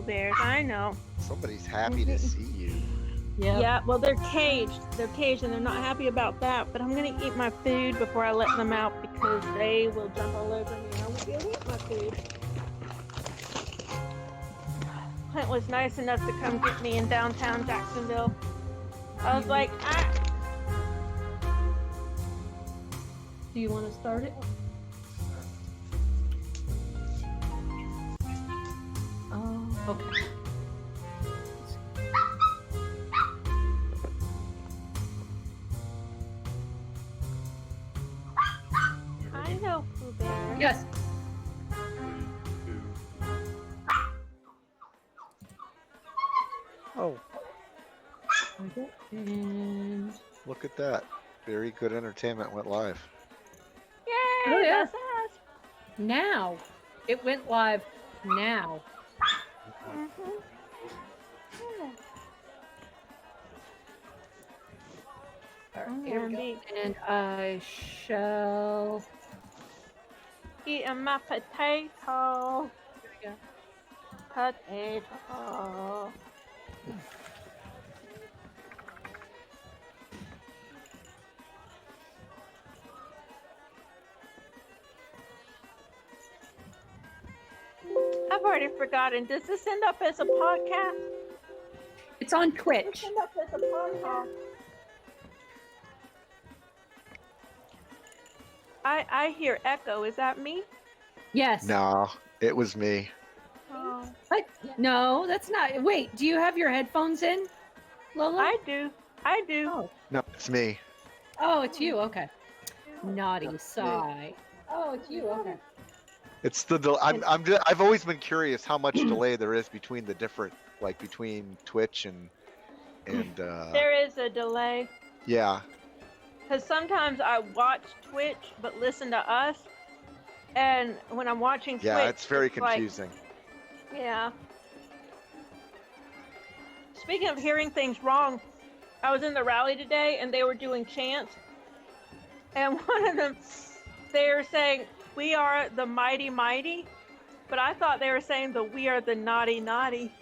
Bears, I know. Somebody's happy to see you. Yeah. Yeah, well, they're caged. They're caged, and they're not happy about that. But I'm gonna eat my food before I let them out because they will jump all over me, and I won't be able to eat my food. Clint was nice enough to come get me in downtown Jacksonville. I was like, Do you want to start it? Oh, okay. I know, Pooh Bear. Yes. Oh, And look at that. Very good entertainment went live. Yay, Oh, yeah. that's us. now, it went live now. Mhm. Yeah. All right, I'm here we gonna go. be And I shall. eating my potato. Here we go. Potato. I've already forgotten. Does this end up as a podcast? It's on Does Twitch. this end up as a podcast? I hear echo. Is that me? Yes. No, it was me. Oh, What? No, that's not. Wait, do you have your headphones in, Lola? I do. I do. Oh. No, it's me. Oh, it's you. Okay. Naughty sigh. Oh, it's you. Okay. It's the. I've always been curious how much delay there is between the different, like between Twitch and There is a delay. yeah. Because sometimes I watch Twitch but listen to us. And when I'm watching Yeah, Twitch, it's very like, confusing. yeah. Speaking of hearing things wrong, I was in the rally today and they were doing chants. And one of them, they were saying, "We are the mighty mighty." But I thought they were saying "we are the naughty naughty."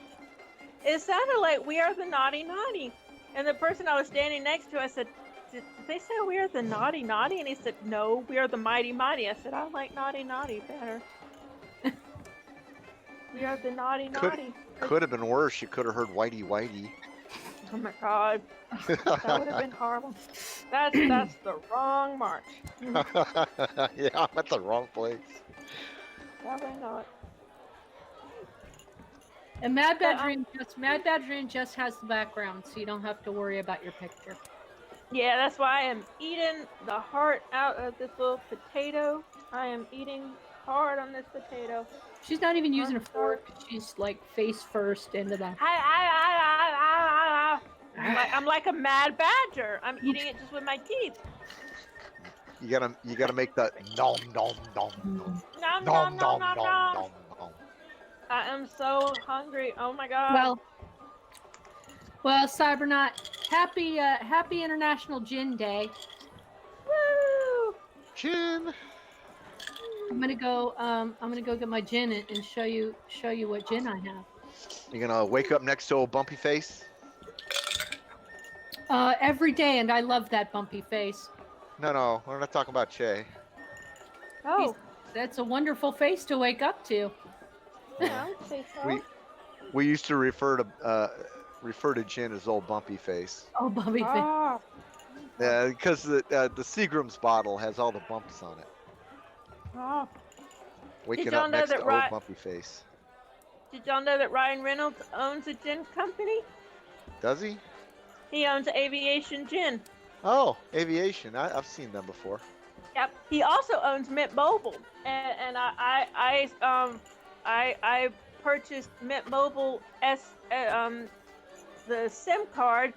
It sounded like "we are the naughty naughty." And the person I was standing next to, I said, did they say "we are the naughty naughty"? And he said, "No, we are the mighty mighty." I said, "I like naughty naughty better." We are the naughty naughty. Could have been worse. You could have heard Whitey Whitey. Oh my god, that would have been horrible. That's the wrong march. Yeah, I'm at the wrong place. Probably not. And Mad Badgerin just has the background, so you don't have to worry about your picture. Yeah, that's why I am eating the heart out of this little potato. I am eating hard on this potato. She's not even using a fork. She's like face first into the. I'm like a mad badger. I'm eating it just with my teeth. You gotta make that nom nom nom nom Nom nom nom nom nom nom nom nom. nom nom. I am so hungry. Oh my god. Well, Cybernaut, happy International Gin Day. Woo! Gin. I'm gonna go get my gin and show you what gin I have. You gonna wake up next to old Bumpy Face? Every day, and I love that bumpy face. No, we're not talking about Che. Oh, That's a wonderful face to wake up to. yeah, I would say so. We used to refer to Gin as old Bumpy Face. Oh, bumpy face. Oh, Yeah, because the Seagram's bottle has all the bumps on it. oh. Waking y'all up know next that to Ry- old Bumpy Face. Did y'all know that Ryan Reynolds owns a gin company? Does he? He owns Aviation Gin. Oh, Aviation. I've seen them before. Yep. He also owns Mint Mobile, and I purchased Mint Mobile the SIM card,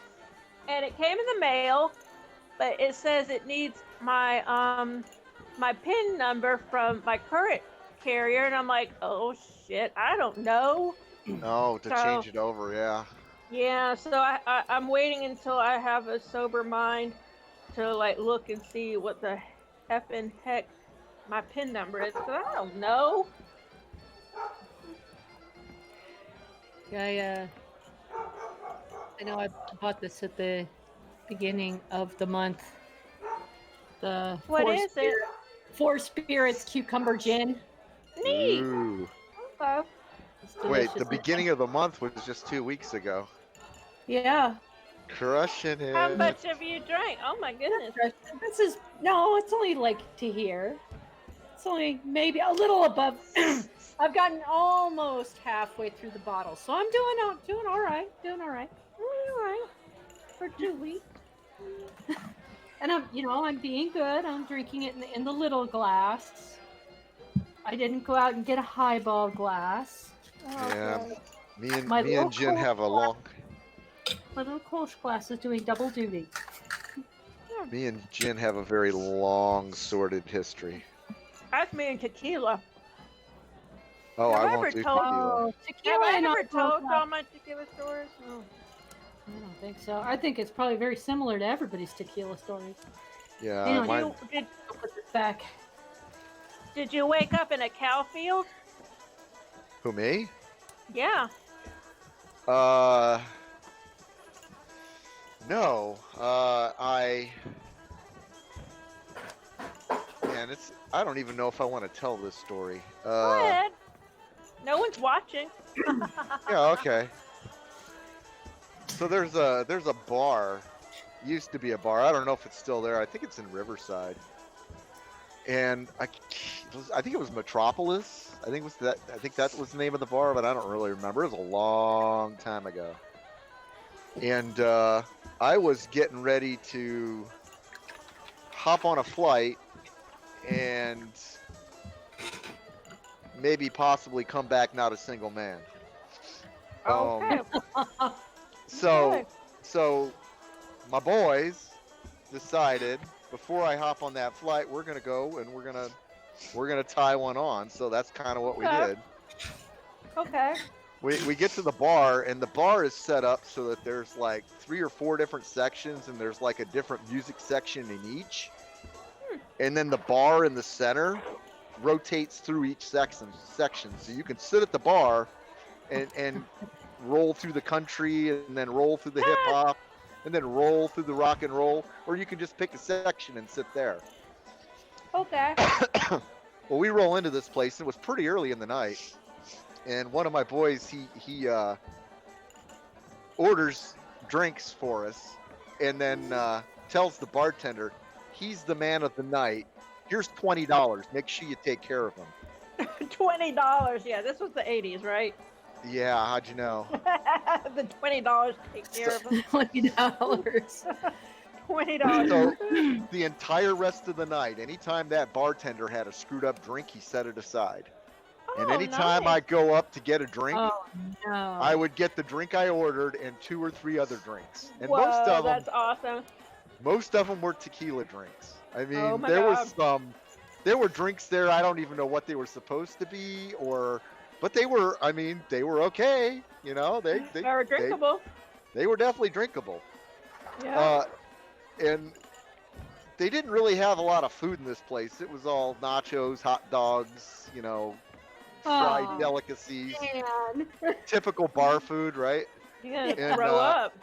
and it came in the mail, but it says it needs my my PIN number from my current carrier, and I'm like, oh shit, I don't know. Oh, to So- change it over, yeah. Yeah, so I'm waiting until I have a sober mind to like look and see what the effing heck my PIN number is, because I don't know. I know I bought this at the beginning of the month. The What is it? Four Spirits cucumber gin. Neat. Ooh. Okay. It's Wait, the delicious. beginning of the month was just 2 weeks ago. Yeah. Crushing How it. much have you drank? Oh my goodness. This is no, it's only like to here. It's only maybe a little above. I've gotten almost halfway through the bottle, so I'm doing all right. Doing all right. All right. For 2 weeks. And I'm being good. I'm drinking it in the little glass. I didn't go out and get a highball glass. Yeah. Okay. Me My and Jen local have a long. My little Kolsch glass is doing double duty. Me and Jen have a very long, sordid history. That's me and tequila. Oh, Have I I won't ever do told- tequila. Have Tequila I and ever alcohol. told all my tequila stories? Oh. I don't think so. I think it's probably very similar to everybody's tequila stories. Yeah, Hang on, mine. I'll put this back. Did you wake up in a cow field? Who, me? Yeah. No. Man, I don't even know if I want to tell this story. Go ahead. No one's watching. Yeah, okay. So there's a bar. Used to be a bar. I don't know if it's still there. I think it's in Riverside. And I think it was Metropolis. I think that was the name of the bar, but I don't really remember. It was a long time ago. And I was getting ready to hop on a flight and maybe possibly come back not a single man. Okay. So my boys decided before I hop on that flight, we're gonna go and we're gonna tie one on. So that's kind of what we Okay. did. Okay. We get to the bar, and the bar is set up so that there's like 3 or 4 different sections, and there's like a different music section in each. And then the bar in the center rotates through each section, so you can sit at the bar and roll through the country, and then roll through the hip hop, and then roll through the rock and roll, or you can just pick a section and sit there. Okay. Well, we roll into this place, and it was pretty early in the night, and one of my boys he orders drinks for us, and then tells the bartender he's the man of the night. Here's $20. Make sure you take care of him. $20. Yeah, this was the 80s, right? Yeah, how'd you know? The $20 take care of them. $20. $20. So the entire rest of the night, anytime that bartender had a screwed up drink, he set it aside. And Oh, anytime nice. I go up to get a drink, Oh no. I would get the drink I ordered and 2 or 3 other drinks. And Whoa, most that's awesome. of them were tequila drinks. I mean, Oh my there God. were drinks there. I don't even know what they were supposed to be, but they were okay. You know, they Very drinkable. they were definitely drinkable. Yeah. And they didn't really have a lot of food in this place. It was all nachos, hot dogs, fried Aw. delicacies, Man. typical bar food, right? You're gonna and, throw up.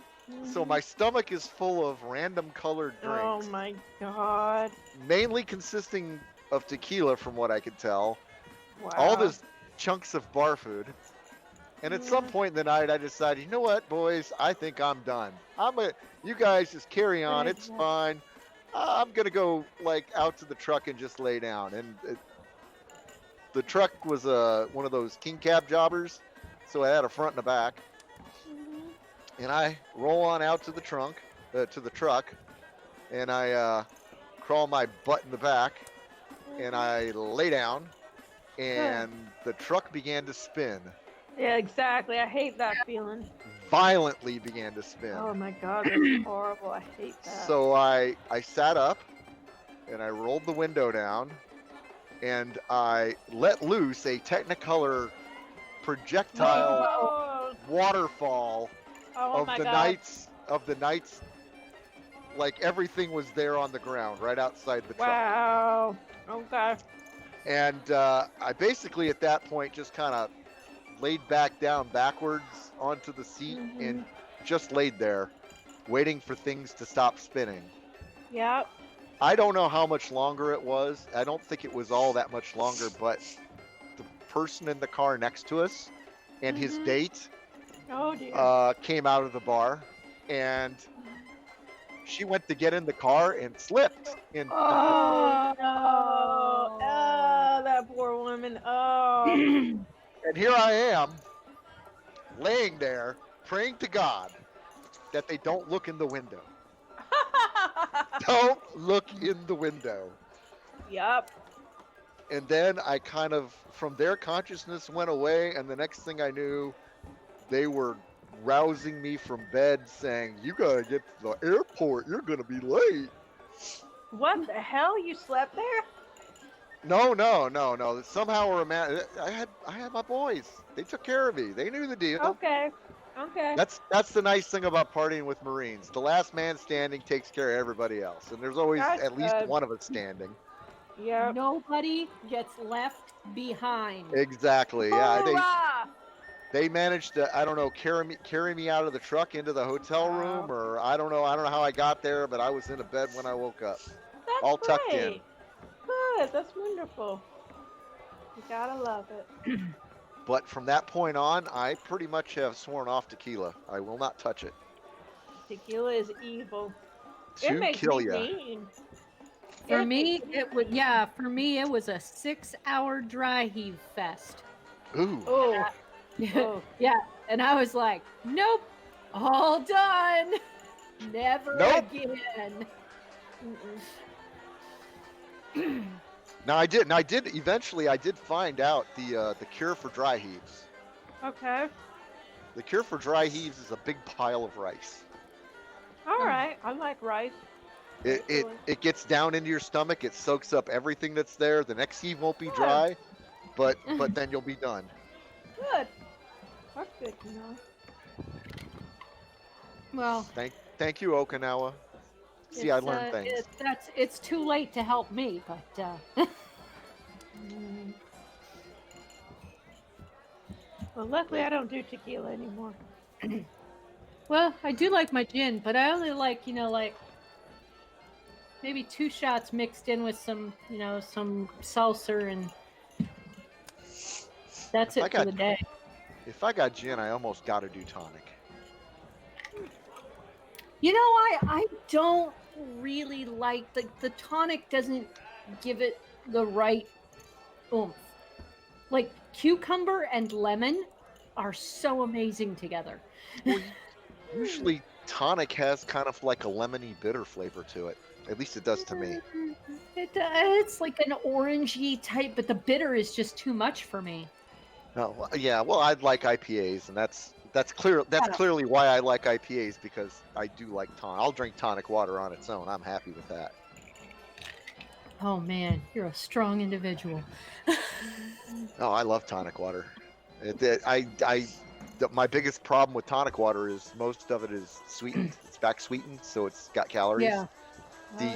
So my stomach is full of random colored Oh drinks, my god. mainly consisting of tequila, from what I could tell. Wow. All this chunks of bar food. And at some Yeah. point in the night, I decided, you know what, boys, I think I'm done. You guys just carry on. It's Yeah. fine. I'm gonna go out to the truck and just lay down. And the truck was one of those king cab jobbers, so it had a front and a back. Mhm. And I roll on out to the truck, and I crawl my butt in the back, and I lay down, and the truck began to spin. Yeah, exactly. I hate that feeling. Violently began to spin. Oh my god, that's horrible. I hate that. So I sat up, and I rolled the window down, and I let loose a Technicolor projectile Oh, waterfall oh of my the god. nights. Like everything was there on the ground, right outside the truck. Wow. Okay. And I basically at that point just kind of laid back down backwards onto the seat and just laid there, waiting for things to stop spinning. Yep. I don't know how much longer it was. I don't think it was all that much longer, but the person in the car next to us and his date Oh dear. came out of the bar, and she went to get in the car and slipped. And Oh no. Oh, that poor woman. Oh. and here I am, laying there, praying to God that they don't look in the window. Don't look in the window. Yep. And then I kind of, from their consciousness went away, and the next thing I knew, they were rousing me from bed saying, "You gotta get to the airport, you're gonna be late." What the hell? You slept there? No. Somehow or I had my boys. They took care of me. They knew the deal. Okay. Okay. That's the nice thing about partying with Marines. The last man standing takes care of everybody else, and there's always That's at least good. one of us standing. Yep. Nobody gets left behind. Exactly. Yeah. Hoorah! They managed to, I don't know, carry me out of the truck into the hotel room, Wow. or I don't know how I got there, but I was in a bed when I woke up. That's All tucked in. great. Good. That's wonderful. You gotta love it. But from that point on, I pretty much have sworn off tequila. I will not touch it. Tequila is evil. To It makes kill me ya. mean. For It me, makes it would For me, it was a 6-hour dry heave fest. Ooh. Oh. Oh. Yeah, and I was like, nope, all done. Never Nope. again. Now I did eventually I did find out the cure for dry heaves. Okay. The cure for dry heaves is a big pile of rice. All right. I like rice. It gets down into your stomach, it soaks up everything that's there. The next heave won't be dry, but then you'll be done. Good. That's good to know. Well, Thank you, Okinawa. See, I learned things. It's too late to help me, but Mm. Well, luckily I don't do tequila anymore. well, I do like my gin, but I only like, like maybe 2 shots mixed in with some, some seltzer, and that's If I it for got- the day. If I got gin, I almost got to do tonic. I don't really like the tonic doesn't give it the right oomph. Like cucumber and lemon are so amazing together. Well, usually tonic has kind of like a lemony bitter flavor to it. At least it does to me. It's like an orangey type, but the bitter is just too much for me. Oh, yeah, well, I'd like IPAs, and that's clear. That's Yeah. clearly why I like IPAs, because I do like tonic. I'll drink tonic water on its own. I'm happy with that. Oh man, you're a strong individual. Oh, I love tonic water. My biggest problem with tonic water is most of it is sweetened. It's back sweetened, so it's got calories. Yeah. The Oh,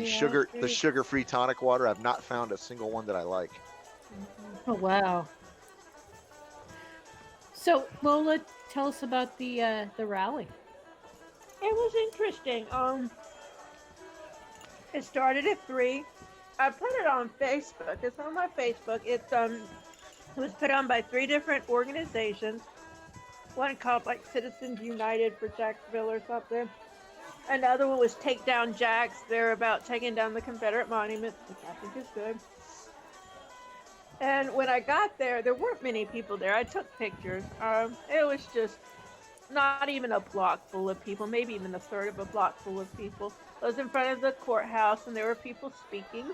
yeah, the sugar-free tonic water, I've not found a single one that I like. Oh wow. So Lola, tell us about the rally. It was interesting. It started at 3. I put it on Facebook. It's on my Facebook. It was put on by 3 different organizations. One called like Citizens United for Jacksonville or something. Another one was Take Down Jacks. They're about taking down the Confederate monuments, which I think is good. And when I got there, there weren't many people there. I took pictures. It was just not even a block full of people, maybe even a third of a block full of people. I was in front of the courthouse, and there were people speaking.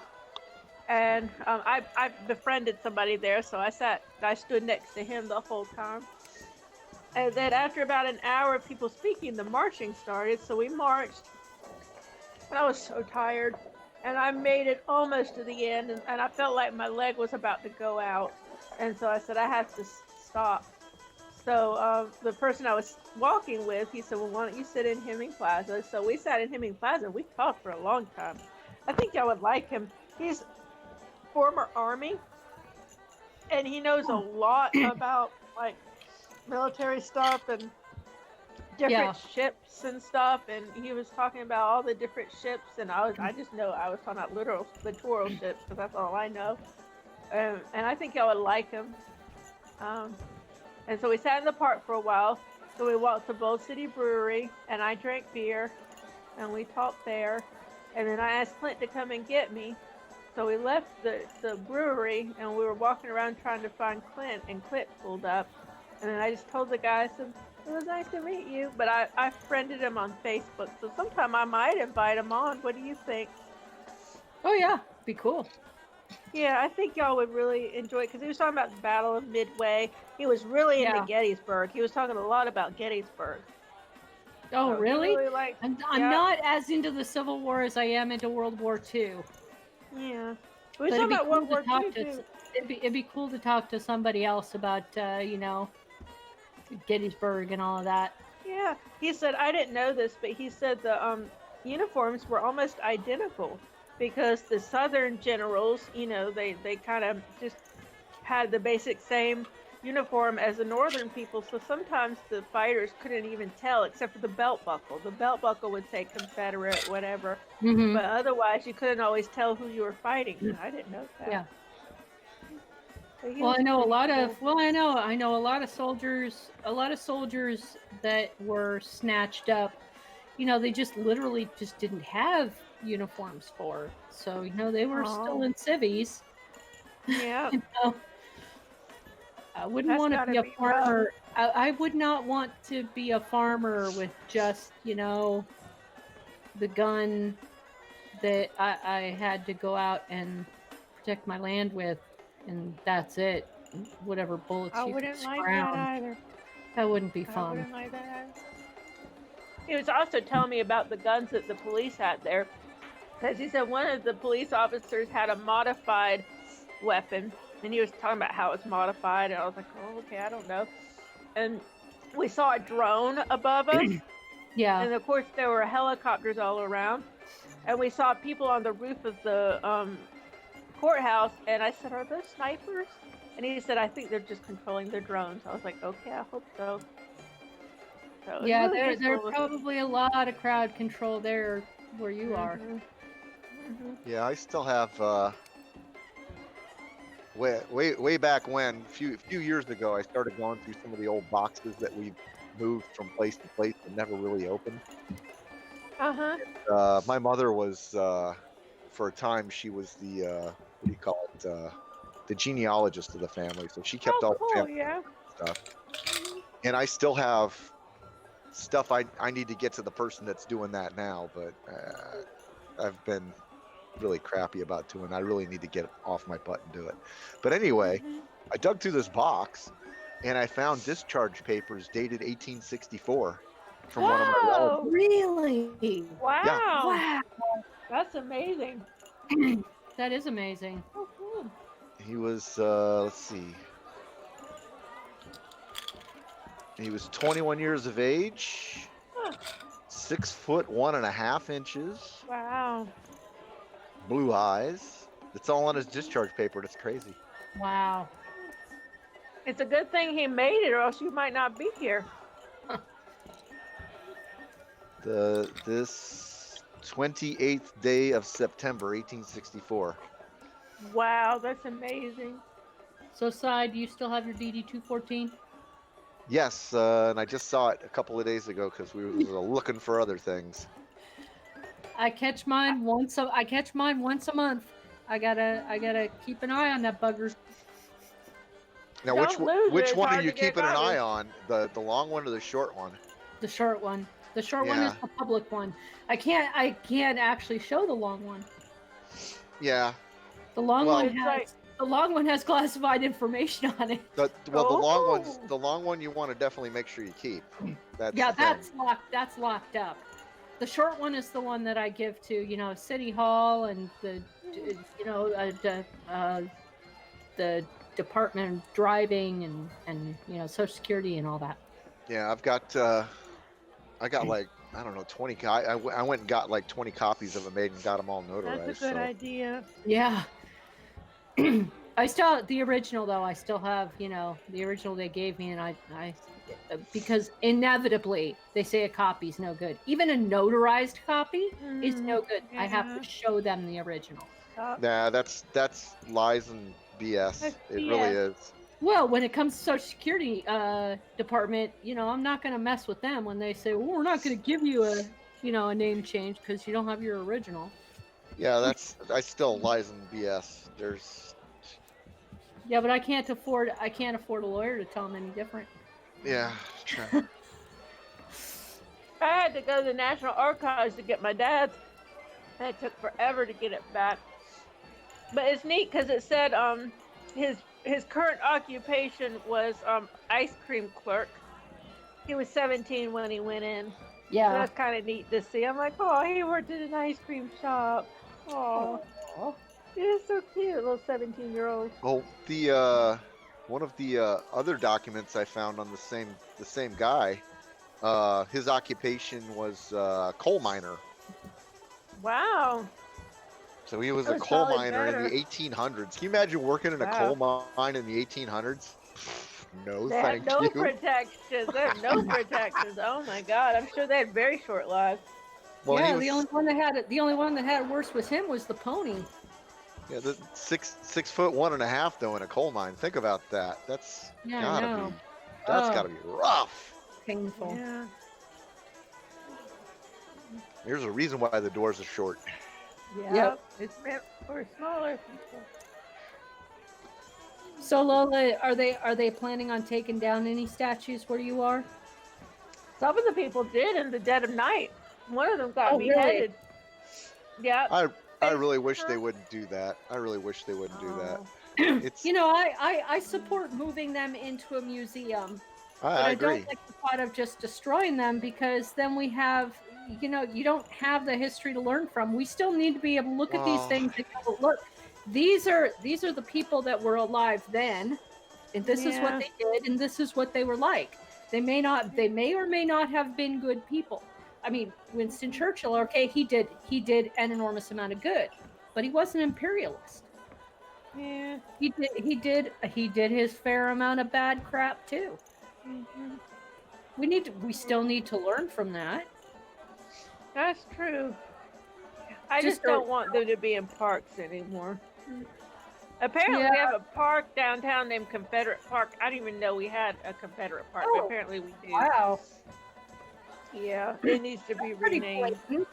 And I befriended somebody there, so I stood next to him the whole time. And then after about an hour of people speaking, the marching started. So we marched. And I was so tired. And I made it almost to the end, and I felt like my leg was about to go out. And so I said, I have to stop. So the person I was walking with, he said, well, why don't you sit in Hemming Plaza? So we sat in Hemming Plaza. We talked for a long time. I think I would like him. He's former Army, and he knows a lot about, like, military stuff and different Yeah. ships and stuff, and he was talking about all the different ships, and I just know I was talking about littoral ships because that's all I know, and I think y'all would like him. Um, and so we sat in the park for a while. So we walked to Bold City Brewery, and I drank beer, and we talked there, and then I asked Clint to come and get me. So we left the brewery, and we were walking around trying to find Clint, and Clint pulled up, and then I just told the guy, I said, it was nice to meet you, but I friended him on Facebook, so sometime I might invite him on. What do you think? Oh yeah, be cool. Yeah, I think y'all would really enjoy it because he was talking about the Battle of Midway. He was really into Yeah. Gettysburg. He was talking a lot about Gettysburg. Oh So he really? liked, I'm yeah, not as into the Civil War as I am into World War II. yeah. We were But it'd talking be about cool World to War talk II to. too. It'd be cool to talk to somebody else about Gettysburg and all of that. Yeah, he said I didn't know this, but he said the uniforms were almost identical because the Southern generals, they kind of just had the basic same uniform as the Northern people. So sometimes the fighters couldn't even tell, except for the belt buckle. The belt buckle would say Confederate, whatever, Mm-hmm. but otherwise you couldn't always tell who you were fighting. And I didn't know that. Yeah. So he Well, was I know a pretty lot cool. of. Well, I know a lot of soldiers. A lot of soldiers that were snatched up. They just literally just didn't have uniforms for. So they were still Oh. in civvies. Yeah, You know? I wouldn't that's want to gotta be a be rough. farmer. I would not want to be a farmer with just the gun that I had to go out and protect my land with, and that's it. Whatever bullets I you wouldn't could like scrounge. that either. That wouldn't be I fun. wouldn't like that either. He was also telling me about the guns that the police had there. Because he said one of the police officers had a modified weapon. And he was talking about how it's modified. And I was like, oh, okay, I don't know. And we saw a drone above us. Yeah. And of course, there were helicopters all around. And we saw people on the roof of the courthouse. And I said, are those snipers? And he said, I think they're just controlling their drones. I was like, okay, I hope so. So it's Yeah, really there's peaceful. probably a lot of crowd control there where you are. Mhm. Mhm. Yeah, I still have way back when, few years ago, I started going through some of the old boxes that we moved from place to place and never really opened. Uh-huh. My mother was, for a time, she was the what do you call it? The genealogist of the family, so she kept all Oh, the cool, family yeah. stuff. And I still have stuff I need to get to the person that's doing that now, but I've been really crappy about doing. I really need to get off my butt and do it. But anyway, Mhm. I dug through this box and I found discharge papers dated 1864 from one of my relatives. Whoa! Really? Wow. Wow. That's amazing. That is amazing. Oh, cool. He was let's see. He was 21 years of age, Huh. 6'1.5" Wow. blue eyes. It's all on his discharge paper. That's crazy. Wow. It's a good thing he made it, or else you might not be here. This 28th day of September, 1864. Wow, that's amazing. So, Cy, do you still have your DD-214? Yes, and I just saw it a couple of days ago because we were looking for other things. I catch mine once a month. I gotta keep an eye on that bugger. Now, Don't lose it, which it's one are hard you to get keeping an copies. eye on? The long one or the short one? The short one. The short one is Yeah. the public one. I can't actually show the long one. Yeah. The long Well- one It's has like- the long one has classified information on it. The Oh. long one you want to definitely make sure you keep. That's Yeah, the thing. that's locked up. The short one is the one that I give to City Hall and the the Department of Driving and Social Security and all that. Yeah, I got like, I don't know, 20. I went and got like 20 copies of them made and got them all notarized. That's a good so. idea. Yeah. I still the original though. I still have the original they gave me, and I because inevitably they say a copy's no good. Even a notarized copy is no good. I have Yeah. to show them the original. Nah, that's lies and BS. That's It really BS. is. Well, when it comes to Social Security department, I'm not going to mess with them when they say, "Well, we're not going to give you a name change because you don't have your original." Yeah, I still lies and BS. There's Yeah, but I can't afford a lawyer to tell them any different. yeah. True. I had to go to the National Archives to get my dad's. And it took forever to get it back. But it's neat because it said his current occupation was ice cream clerk. He was 17 when he went in. So Yeah. that's kind of neat to see. I'm like, oh, he worked at an ice cream shop. Oh, it is so cute, little 17-year-old. Well, the one of the other documents I found on the same guy, his occupation was coal miner. Wow. So he was That a was coal probably miner in better. the 1800s. Can you imagine working in a Wow. coal mine in the 1800s? No, They thank had no you. protections. They had no protections. Oh my God! I'm sure they had very short lives. Well, yeah, he was, the only one that had it worse was him was the pony. yeah, the 6'1.5" though in a coal mine. Think about that. That's Yeah, I gotta know. be that's Oh. gotta be rough. Painful. Yeah. There's a reason why the doors are short. Yep. It's meant for smaller people. So Lola, are they planning on taking down any statues where you are? Some of the people did in the dead of night. One of them got Oh, really? beheaded. Yep. I really wish they wouldn't do that. I really wish they wouldn't do that. It's I support moving them into a museum, but I I agree. don't like the thought of just destroying them because then we have, you don't have the history to learn from. We still need to be able to look at these Well- things and go, look, these are the people that were alive then, and this is what Yeah. they did, and this is what they were like. They may or may not have been good people. I mean, Winston Churchill, okay, he did an enormous amount of good, but he was an imperialist. Yeah. He did his fair amount of bad crap too. Mhm. We still need to learn from that. That's true. I Just just don't want them to be in parks anymore. Apparently, we Yeah. have a park downtown named Confederate Park. I didn't even know we had a Confederate Park, but Oh, apparently we do. Wow, Yeah, it needs to be pretty renamed. blatant.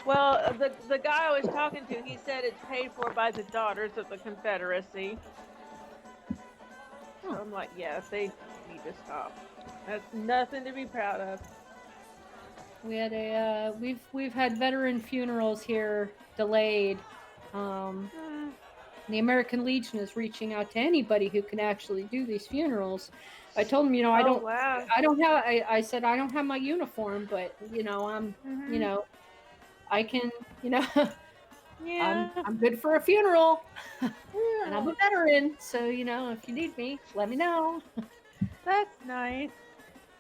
Well, the guy I was talking to, he said it's paid for by the Daughters of the Confederacy. So I'm like, yes, they need to stop. That's nothing to be proud of. We had we've had veteran funerals here delayed. The American Legion is reaching out to anybody who can actually do these funerals. I told them, I don't Wow. I said I don't have my uniform, but I'm Mhm. I can Yeah. I'm good for a funeral, and I'm a veteran, so if you need me, let me know. That's nice.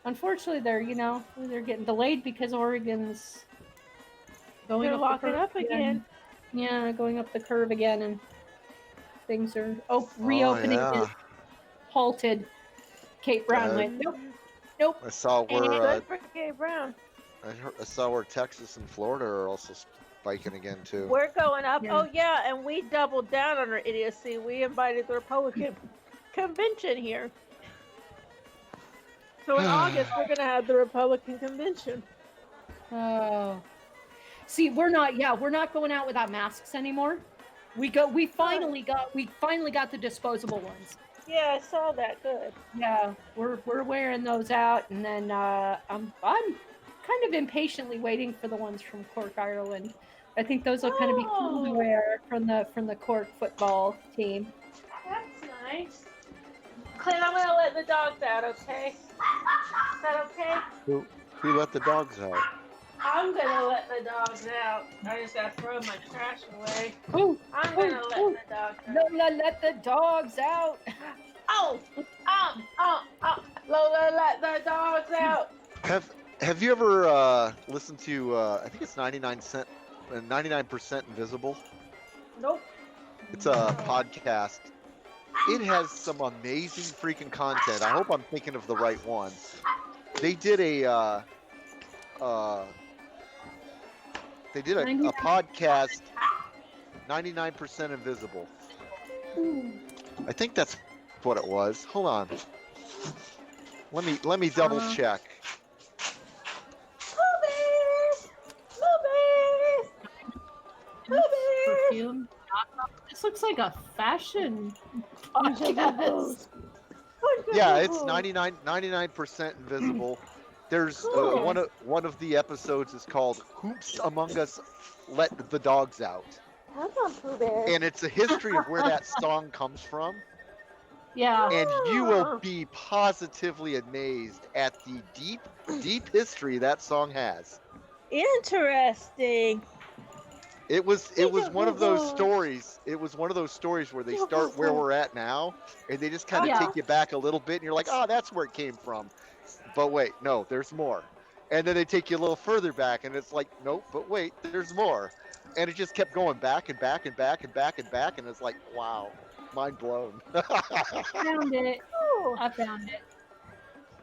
Unfortunately, they're getting delayed because Oregon's going They're up locking the curve up again. Yeah, going up the curve again, and things are reopening yeah. is halted. Kate Brown went, nope. I saw where Good for Kate Brown. I saw where Texas and Florida are also spiking again too. We're going up. Yeah. Oh yeah, and we doubled down on our idiocy. We invited the Republican convention here. So in August we're gonna have the Republican convention. Oh, see, we're not going out without masks anymore. We finally got the disposable ones. Yeah, I saw that. Good. Yeah, we're wearing those out, and then I'm kind of impatiently waiting for the ones from Cork, Ireland. I think those will kind of be cool to Oh. wear from the Cork football team. That's nice. Clint, I'm gonna let the dogs out, okay? Is that okay? Who let the dogs out? I'm gonna let the dogs out. I just gotta throw my trash away. Ooh, I'm gonna ooh. let the dogs out. Lola, let the dogs out. Oh! Lola, let the dogs out. Have you ever listened to I think it's 99% Invisible? Nope. It's a podcast it has some amazing freaking content. I hope I'm thinking of the right one. They did a they did a 99. podcast, 99% Invisible. I think that's what it was. Hold on. Let me double check. Movies! Movies! Movies! Perfume. This looks like a fashion podcast. Yeah, it's 99% Invisible. There's Cool. one of the episodes is called "Hoops Among Us Let the Dogs Out," That's not Pooh Bear. and it's a history of where that song comes from. Yeah. And you will be positively amazed at the deep history that song has. Interesting. It was one of those stories. It was one of those stories where they start where we're at now, and they just kind of Yeah. take you back a little bit, and you're like, oh, that's where it came from. But wait, no, there's more. And then they take you a little further back, and it's like, nope, but wait, there's more. And it just kept going back and back and back and back and back, and it's like, wow, mind blown. Found it. Oh, I found it.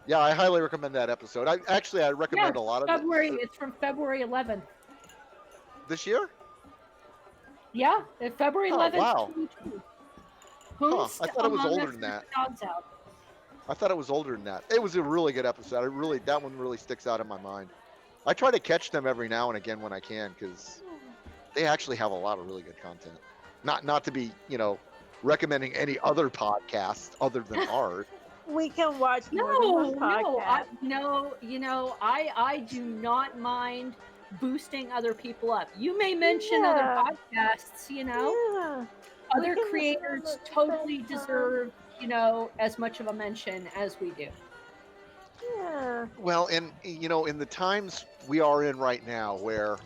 Yeah, I highly recommend that episode. I recommend a lot of February. it. It's from February 11th. This year? Yeah, February Oh, 11th. wow. 2020. Huh, Who's I thought it was Among older Us than Let that. the Dogs Out? I thought it was older than that. It was a really good episode. That one really sticks out in my mind. I try to catch them every now and again when I can because they actually have a lot of really good content. Not to be, recommending any other podcast other than ours. we can watch more No, than one podcast. I do not mind boosting other people up. You may mention other Yeah. podcasts, Yeah. other can creators listen to totally them. deserve, as much of a mention as we do. Yeah. Well, and in the times we are in right now, where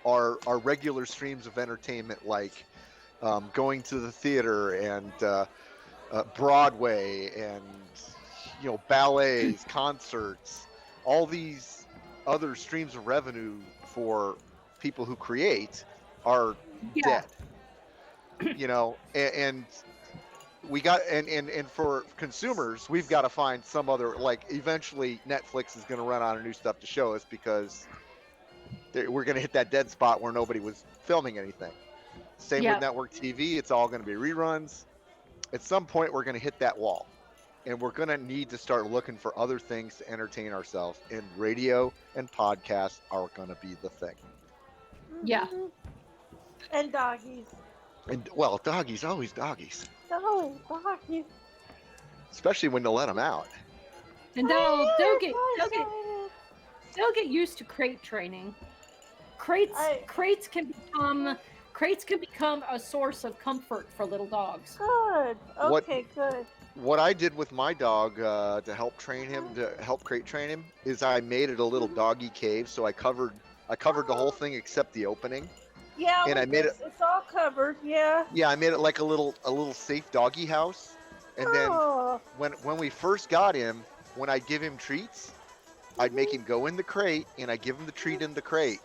our regular streams of entertainment, like going to the theater and Broadway and ballets, concerts, all these other streams of revenue for people who create are Yeah. dead. And we got and for consumers, we've got to find some other, like, eventually Netflix is going to run out of new stuff to show us because we're going to hit that dead spot where nobody was filming anything. Same Yeah. with network TV, it's all going to be reruns. At some point we're going to hit that wall, and we're going to need to start looking for other things to entertain ourselves, and radio and podcasts are going to be the thing. Yeah. Mhm. And doggies. And well, doggies, always doggies, Oh, doggies. especially when you let them out. And Oh, they'll get used to crate training. Crates can become a source of comfort for little dogs. Good. What- Okay, good. What I did with my dog to help train him, to help crate train him, is I made it a little doggy cave. So I covered the whole thing except the opening. Yeah, And I made it's all covered. Yeah. Yeah, I made it like a little safe doggy house. And then Oh, when we first got him, when I'd give him treats, I'd make him go in the crate, and I'd give him the treat in the crate,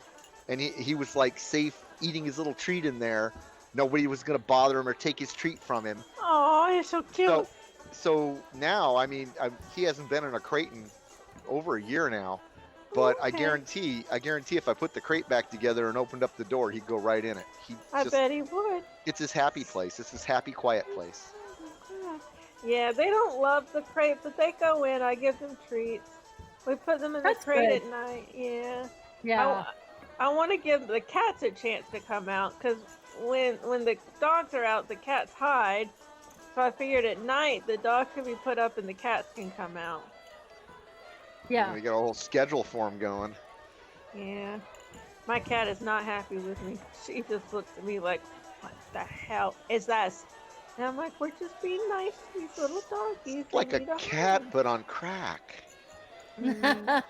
and he was like safe eating his little treat in there. Nobody was gonna bother him or take his treat from him. oh, you're so cute. So now, I mean, he hasn't been in a crate in over a year now, but I Okay. guarantee if I put the crate back together and opened up the door, he'd go right in it. I bet he would. It's his happy place. It's his happy, quiet place. Yeah, they don't love the crate, but they go in. I give them treats. We put them in the That's crate good. at night. Yeah. Yeah. I want to give the cats a chance to come out because when the dogs are out, the cats hide. So I figured at night the dogs can be put up and the cats can come out. Yeah. We got a whole schedule for him going. Yeah. My cat is not happy with me. She just looks at me like, what the hell is this? And I'm like, we're just being nice to these little doggies. Like They a need home." cat, but on crack. Mhm.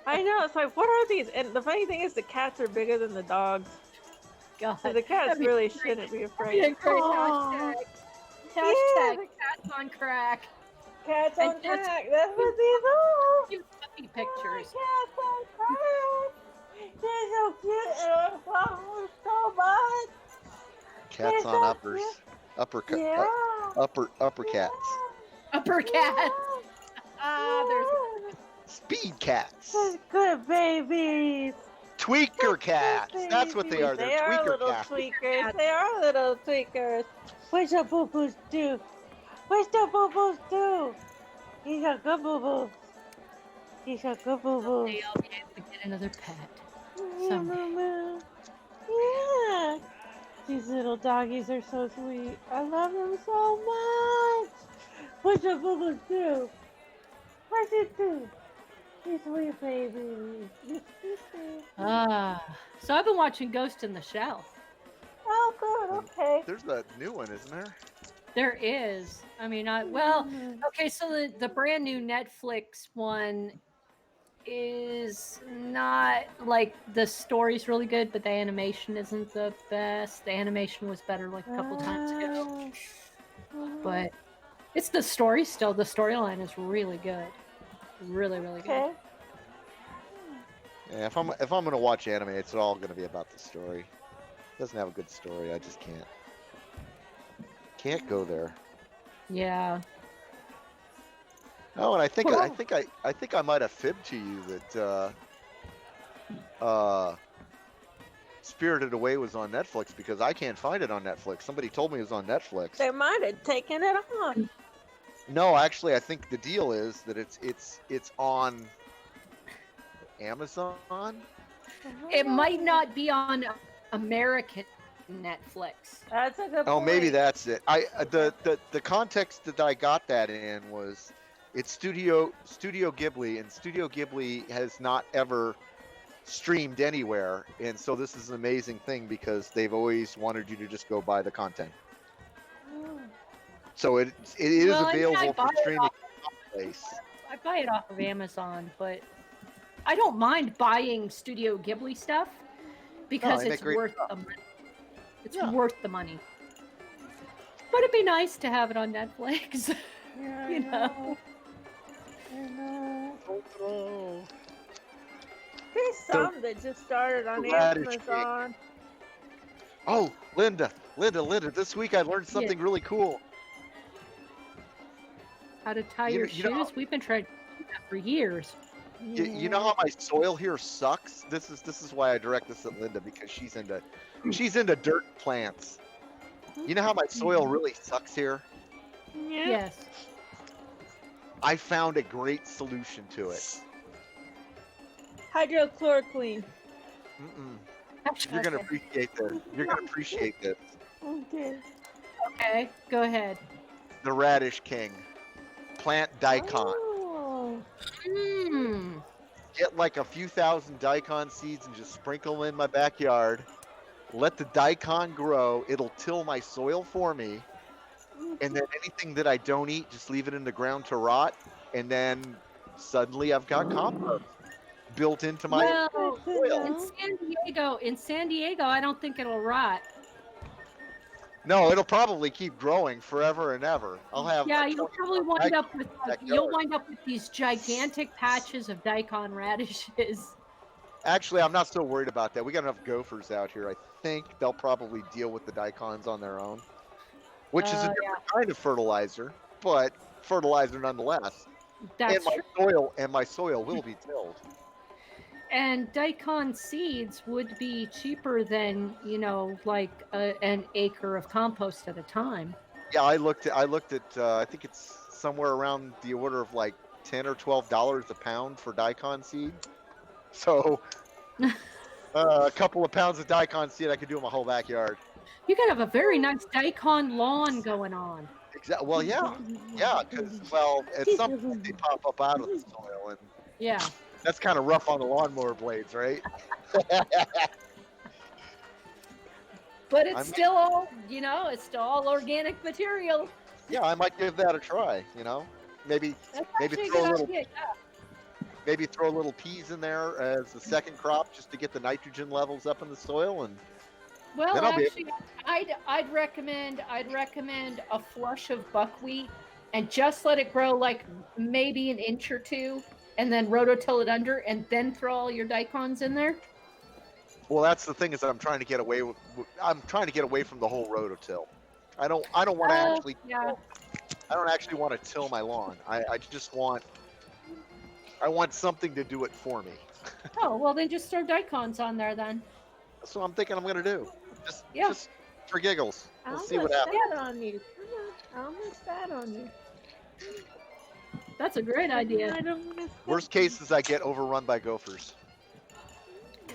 I know. It's like, what are these? And the funny thing is, the cats are bigger than the dogs. God. So the cats That'd be really great. shouldn't be That'd be afraid. a great Aw. hashtag. Yeah, Hashtag the cats on crack. cats And on just- crack. That's what these are. Cute puppy pictures. Oh, cats on crack. They're so cute. And I love them so much. Cats They're on so uppers. cute. Uppercut. Yeah. Upper cats. Upper cat. Ah, there's Speed cats. Such good babies. Tweaker cats. That's what they are. They They're are tweaker little cats. tweakers. They are little tweakers. What's the boo boos do? What's the boo boos do? He's a good boo boo. He's a good boo boo. someday I'll be able to get another pet. Yeah, Someday. Mama. Yeah. These little doggies are so sweet. I love them so much. What's the boo boos do? What's it do? You sweet baby. You sweet baby. Ah, so I've been watching Ghost in the Shell. Oh, good. Okay. There's a new one, isn't there? There is. I mean, okay, so the brand new Netflix one is not like the story's really good, but the animation isn't the best. The animation was better like a couple times ago, but it's the story still. The storyline is really good, really, really good. Okay. Yeah, if I'm gonna watch anime, it's all gonna be about the story. It doesn't have a good story. I just can't go there. Yeah. Oh, and I think Well- I think I might have fibbed to you that Spirited Away was on Netflix because I can't find it on Netflix. Somebody told me it was on Netflix. They might have taken it on. No, actually, I think the deal is that it's on Amazon. It might not be on American Netflix. That's a good Oh, point. maybe that's it. The context that I got that in was it's Studio Ghibli, and Studio Ghibli has not ever streamed anywhere, and so this is an amazing thing because they've always wanted you to just go buy the content. So it is Well, I mean, I available for buy it streaming off- in place. I buy it off of Amazon, but I don't mind buying Studio Ghibli stuff because they make it's great worth the money. It's Yeah. worth the money. But it'd be nice to have it on Netflix. Yeah, you know. I know. Oh, There's some that just started on the radish cake. Amazon. Oh, Linda, this week I learned something really cool. How to tie You your know- you know- shoes? We've been trying to do that for years. You know how my soil here sucks? This is why I direct this at Linda because she's into dirt plants. You know how my soil really sucks here? Yeah. Yes. I found a great solution to it. Hydrochloroquine. You're gonna Okay. appreciate this. You're gonna appreciate this. Okay. Okay, go ahead. The Radish King. Plant daikon. Oh. Hmm. Get like a few thousand daikon seeds and just sprinkle them in my backyard. Let the daikon grow. It'll till my soil for me. And then anything that I don't eat, just leave it in the ground to rot. And then suddenly I've got compost built into my Well, soil. in San Diego, I don't think it'll rot. No, it'll probably keep growing forever and ever. I'll have Yeah, like you'll 20 probably wind up with backyard. these gigantic patches of daikon radishes. Actually, I'm not so worried about that. We got enough gophers out here. I think they'll probably deal with the daikons on their own, which is a different kind of fertilizer, but fertilizer nonetheless. That's true. And my soil will be tilled. And daikon seeds would be cheaper than, like an acre of compost at a time. Yeah, I looked at I think it's somewhere around the order of like $10 or $12 a pound for daikon seed. So a couple of pounds of daikon seed I could do in my whole backyard. You could have a very nice daikon lawn going on. Exactly. Well, yeah, because at some point they pop up out of the soil, and Yeah. that's kind of rough on the lawnmower blades, right? But it's I'm- still all, it's still all organic material. Yeah, I might give that a try. Maybe That's Maybe actually a throw a good little- idea, yeah. maybe throw a little peas in there as the second crop just to get the nitrogen levels up in the soil, and Well, Then I'll be actually, I'd recommend a flush of buckwheat and just let it grow like maybe an inch or two, and then rototill it under, and then throw all your daikons in there. well, that's the thing is that I'm trying to get away from the whole rototill. I don't want to actually. Yeah. I don't actually want to till my lawn. I just want. I want something to do it for me. Oh, well, then just throw daikons on there then. That's what I'm thinking I'm gonna do. Yeah. Just for giggles. I We'll almost see what happens. sat on you. Come on. I almost sat on you. That's a great idea. I don't wanna sit- Worst case is I get overrun by gophers.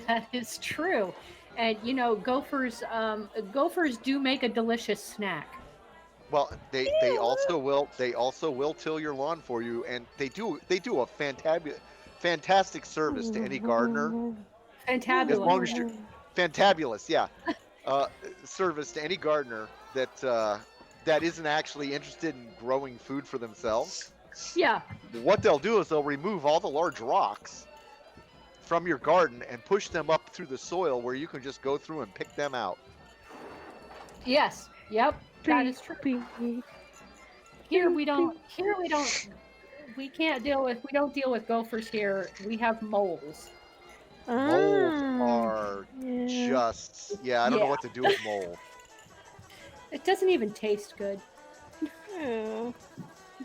That is true. And you know, gophers do make a delicious snack. Well, they also will till your lawn for you, and they do a fantastic service to any gardener. Fantabulous. As long as you're fantabulous, yeah. Service to any gardener that isn't actually interested in growing food for themselves. Yeah. What they'll do is they'll remove all the large rocks from your garden and push them up through the soil where you can just go through and pick them out. Yes. Yep. That is true. Here we don't. We don't deal with gophers here. We have moles. Moles Ah, are yeah. just I don't know Yeah. what to do with mole. It doesn't even taste good. Yeah.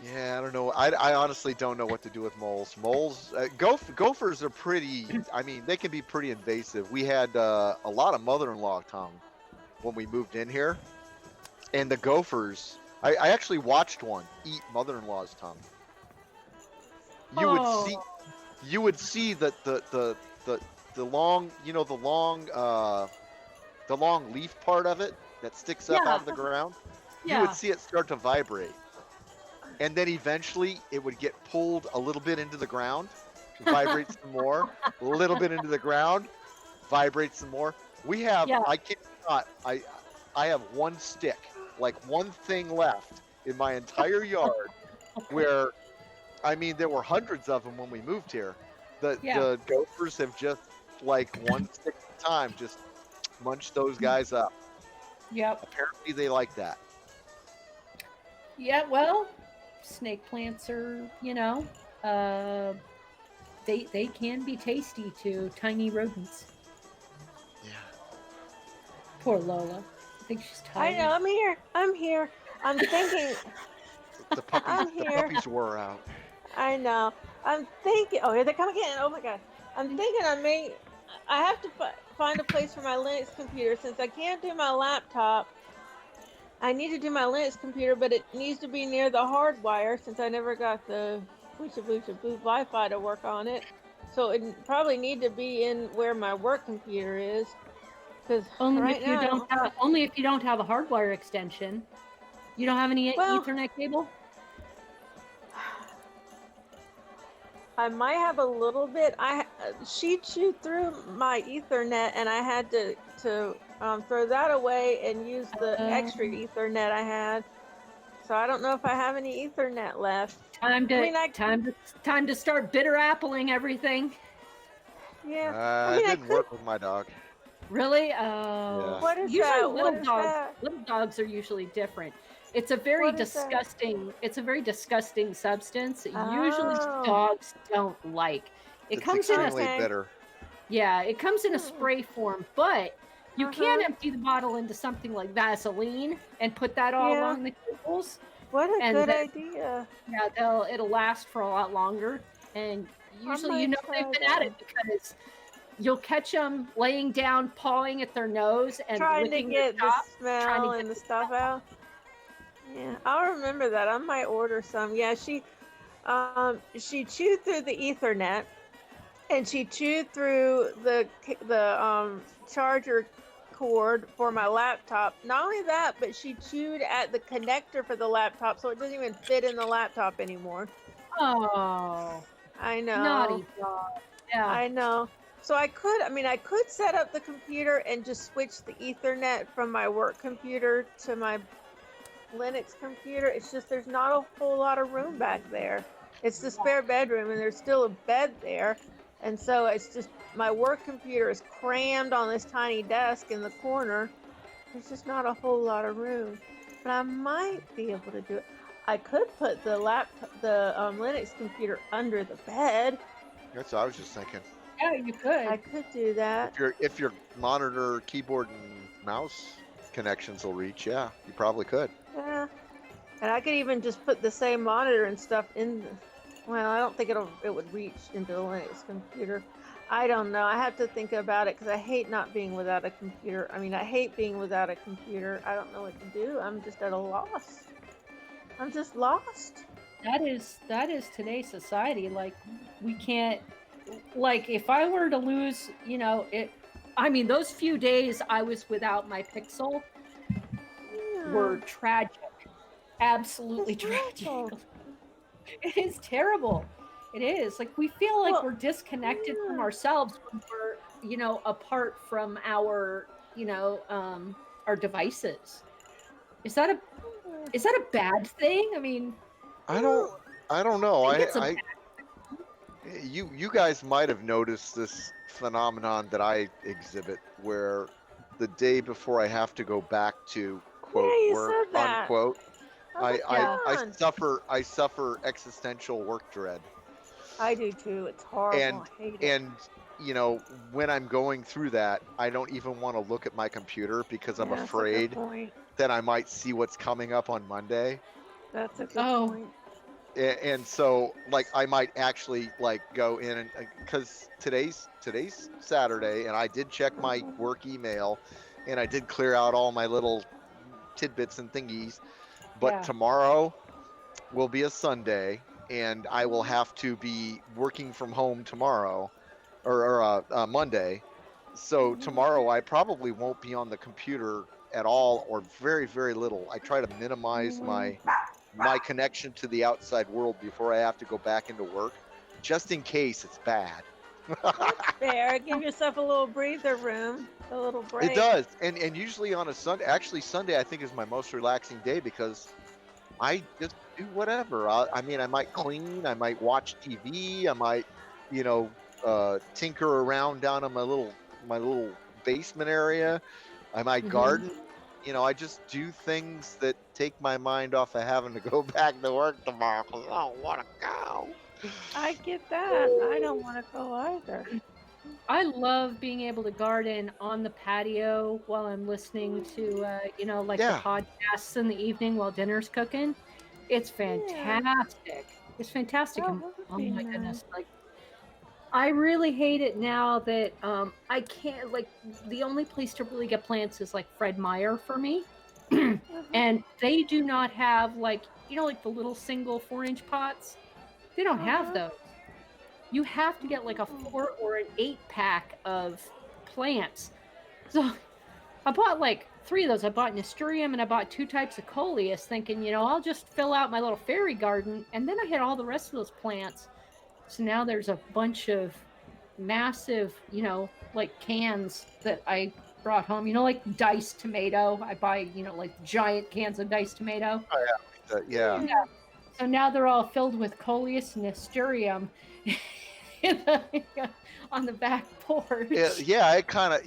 Yeah, I don't know. I honestly don't know what to do with moles. Moles, gophers are pretty. I mean, they can be pretty invasive. We had a lot of mother-in-law tongue when we moved in here, and the gophers. I actually watched one eat mother-in-law's tongue. You would see that the long the long leaf part of it that sticks up Yeah. out of the ground. You Yeah. would see it start to vibrate. And then eventually it would get pulled a little bit into the ground, vibrate some more, a little bit into the ground, vibrate some more. We have, Yeah. I kid you not, I have one stick, like one thing left in my entire yard where, I mean, there were hundreds of them when we moved here. The gophers have just, like one stick at a time, just munched those guys up. Yep. Apparently they like that. Yeah. Well, snake plants are, they can be tasty to tiny rodents. Yeah. Poor Lola. I think she's I tired. know. I'm here. I'm here. I'm thinking. The I'm here. puppies wore out. I know. I'm thinking. Oh, here they come again. Oh my god. I'm thinking I have to find a place for my Linux computer since I can't do my laptop. I need to do my Linux computer, but it needs to be near the hard wire since I never got the boot Wi-Fi to work on it. So it probably need to be in where my work computer is. Because Only right if you now, only if you don't have a hardwire extension. You don't have any Well- Ethernet cable? I might have a little bit. She chewed through my Ethernet, and I had to throw that away and use the extra Ethernet I had. So I don't know if I have any Ethernet left. Time to I mean, time to start bitter appling everything. Yeah. It didn't work with my dog. Really? Yeah. What is Usually that? little What is dogs. that? Little dogs are usually different. It's a very What is that? disgusting. It's a very disgusting substance. that Oh. Usually dogs don't like. It It's comes in a extremely Okay. bitter. it comes in a spray form, but you can Uh-huh. empty the bottle into something like Vaseline and put that all Yeah. along the cables. What a And good then- idea. Yeah, it'll last for a lot longer, and usually might they've try been at that. it because you'll catch them laying down, pawing at their nose and Trying to licking their get the top. smell get and the the stuff out. Yeah, I'll remember that. I might order some. Yeah, she chewed through the Ethernet, and she chewed through the charger cord for my laptop. Not only that, but she chewed at the connector for the laptop, so it doesn't even fit in the laptop anymore. Oh, I know. naughty dog. Yeah. I know. So I could set up the computer and just switch the Ethernet from my work computer to my Linux computer. It's just there's not a whole lot of room back there. It's the spare bedroom, and there's still a bed there, and so it's just my work computer is crammed on this tiny desk in the corner. There's just not a whole lot of room, but I might be able to do it. I could put the Linux computer under the bed. That's what I was just thinking. Yeah, you could. I could do that. If your monitor, keyboard, and mouse connections will reach. Yeah, you probably could. Yeah. And I could even just put the same monitor and stuff in. Well, I don't think it would reach into the Linux computer. I don't know. I have to think about it because I hate not being without a computer. I mean, I hate being without a computer. I don't know what to do. I'm just at a loss. I'm just lost. That is today's society. Like, we can't. Like, if I were to lose, it. I mean, those few days I was without my Pixel were tragic. Absolutely It's tragic. awful. It is terrible. It is. Like, we feel like Well, we're disconnected from yeah. ourselves when we're, apart from our devices. Is that a bad thing? I mean, I don't. I don't know. I think it's a I you guys might have noticed this phenomenon that I exhibit, where the day before I have to go back to quote Yeah, you work said that. unquote, Oh, what's Yeah. going on? I suffer existential work dread. I do too. It's horrible. And I hate it. and when I'm going through that, I don't even want to look at my computer because I'm Yeah, that's a good afraid point. that I might see what's coming up on Monday. That's a good Oh. point. And so like I might actually like go in and because today's Saturday, and I did check my work email, and I did clear out all my little tidbits and thingies, but Yeah. tomorrow will be a Sunday, and I will have to be working from home tomorrow, or Monday. So tomorrow I probably won't be on the computer at all, or very very little. I try to minimize my connection to the outside world before I have to go back into work, just in case it's bad. There, give yourself a little breather room, a little break. It does, and usually on a Sunday, actually Sunday I think is my most relaxing day because I just do whatever. I mean, I might clean, I might watch TV, I might, tinker around down in my little basement area. I might Mhm. garden. I just do things that take my mind off of having to go back to work tomorrow because I don't want to go. I get that. I don't want to go either. I love being able to garden on the patio while I'm listening to, like Yeah. the podcasts in the evening while dinner's cooking. It's fantastic. It's fantastic. That And, would oh be my nice. goodness. Like, I really hate it now that I can't, like, the only place to really get plants is like Fred Meyer for me. And they do not have, like, like the little single 4-inch pots. They don't have those. You have to get like a 4 or an 8-pack of plants. So I bought like 3 of those. I bought Nasturtium and I bought 2 types of Coleus, thinking, I'll just fill out my little fairy garden. And then I had all the rest of those plants. So now there's a bunch of massive, like cans that I brought home. Like diced tomato. I buy, like giant cans of diced tomato. Yeah. So now they're all filled with Coleus and Nasturtium on the back porch. Yeah, it kind of,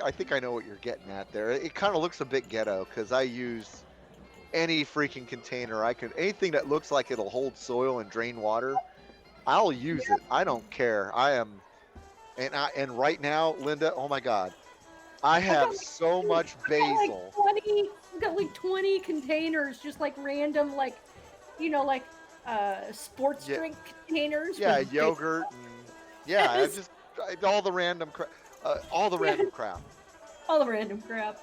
I think I know what you're getting at there. It kind of looks a bit ghetto because I use any freaking container anything that looks like it'll hold soil and drain water, I'll use it. I don't care. And right now, Linda, oh my God, I have so much basil. I've got like 20 containers, just like random, like, sports drink containers. Yeah, with yogurt. And, all the random crap. All the random crap. all the random crap.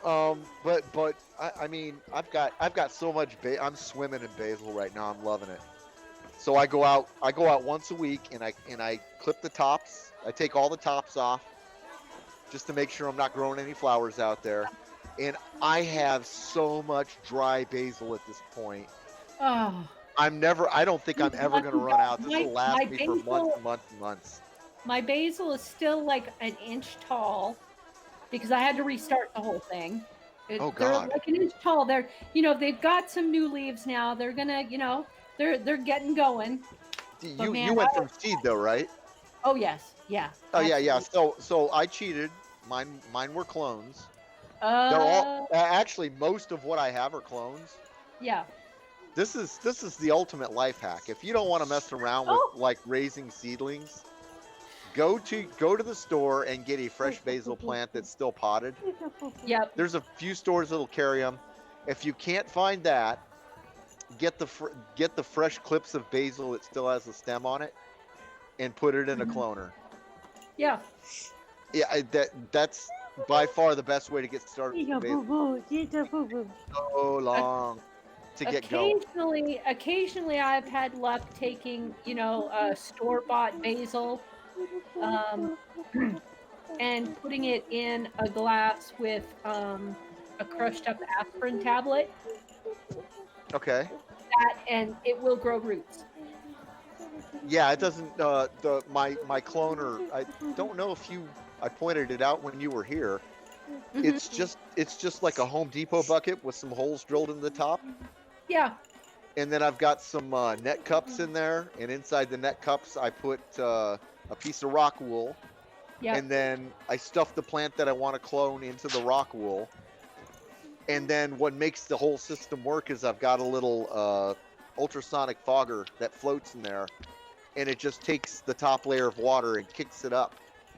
But I mean, I've got so much I'm swimming in basil right now. I'm loving it. So I go out once a week and I clip the tops. I take all the tops off just to make sure I'm not growing any flowers out there. And I have so much dry basil at this point. Oh, I don't think I'm ever going to run out. This will last me for basil- months and months and months. my basil is still like an inch tall because I had to restart the whole thing. Oh, They're God. like an inch tall. They've got some new leaves now. They're gonna, they're getting going. You man, went from seed though, right? Oh yes, yeah. Oh yeah. absolutely. So I cheated. Mine were clones. They're Uh, all actually most of what I have are clones. yeah. This is the ultimate life hack. If you don't want to mess around with Oh. like raising seedlings, go to the store and get a fresh basil plant that's still potted. Yep. There's a few stores that'll carry them. If you can't find that, get the fresh clips of basil that still has the stem on it, and put it in a cloner. Yeah. Yeah, that's by far the best way to get started with basil. So long to get going. Occasionally I've had luck taking, store-bought basil, and putting it in a glass with a crushed up aspirin tablet. Okay. And it will grow roots. Yeah, it doesn't. My cloner. I don't know if I pointed it out when you were here. Mhm. It's just like a Home Depot bucket with some holes drilled in the top. Yeah. And then I've got some net cups in there, and inside the net cups I put a piece of rock wool. Yeah. And then I stuff the plant that I want to clone into the rock wool. And then what makes the whole system work is I've got a little ultrasonic fogger that floats in there, and it just takes the top layer of water and kicks it up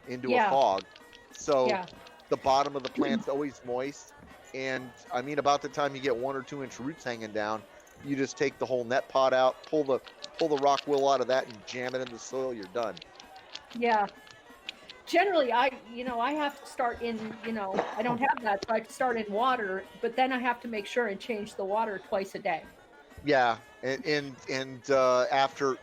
into a fog. So Yeah. the bottom of the plant's always moist. And I mean, about the time you get 1 or 2 inch roots hanging down, you just take the whole net pot out, pull the rock wool out of that, and jam it in the soil. You're done. Yeah. Generally, I have to start in, I don't have that, so I start in water, but then I have to make sure and change the water twice a day. Yeah, and after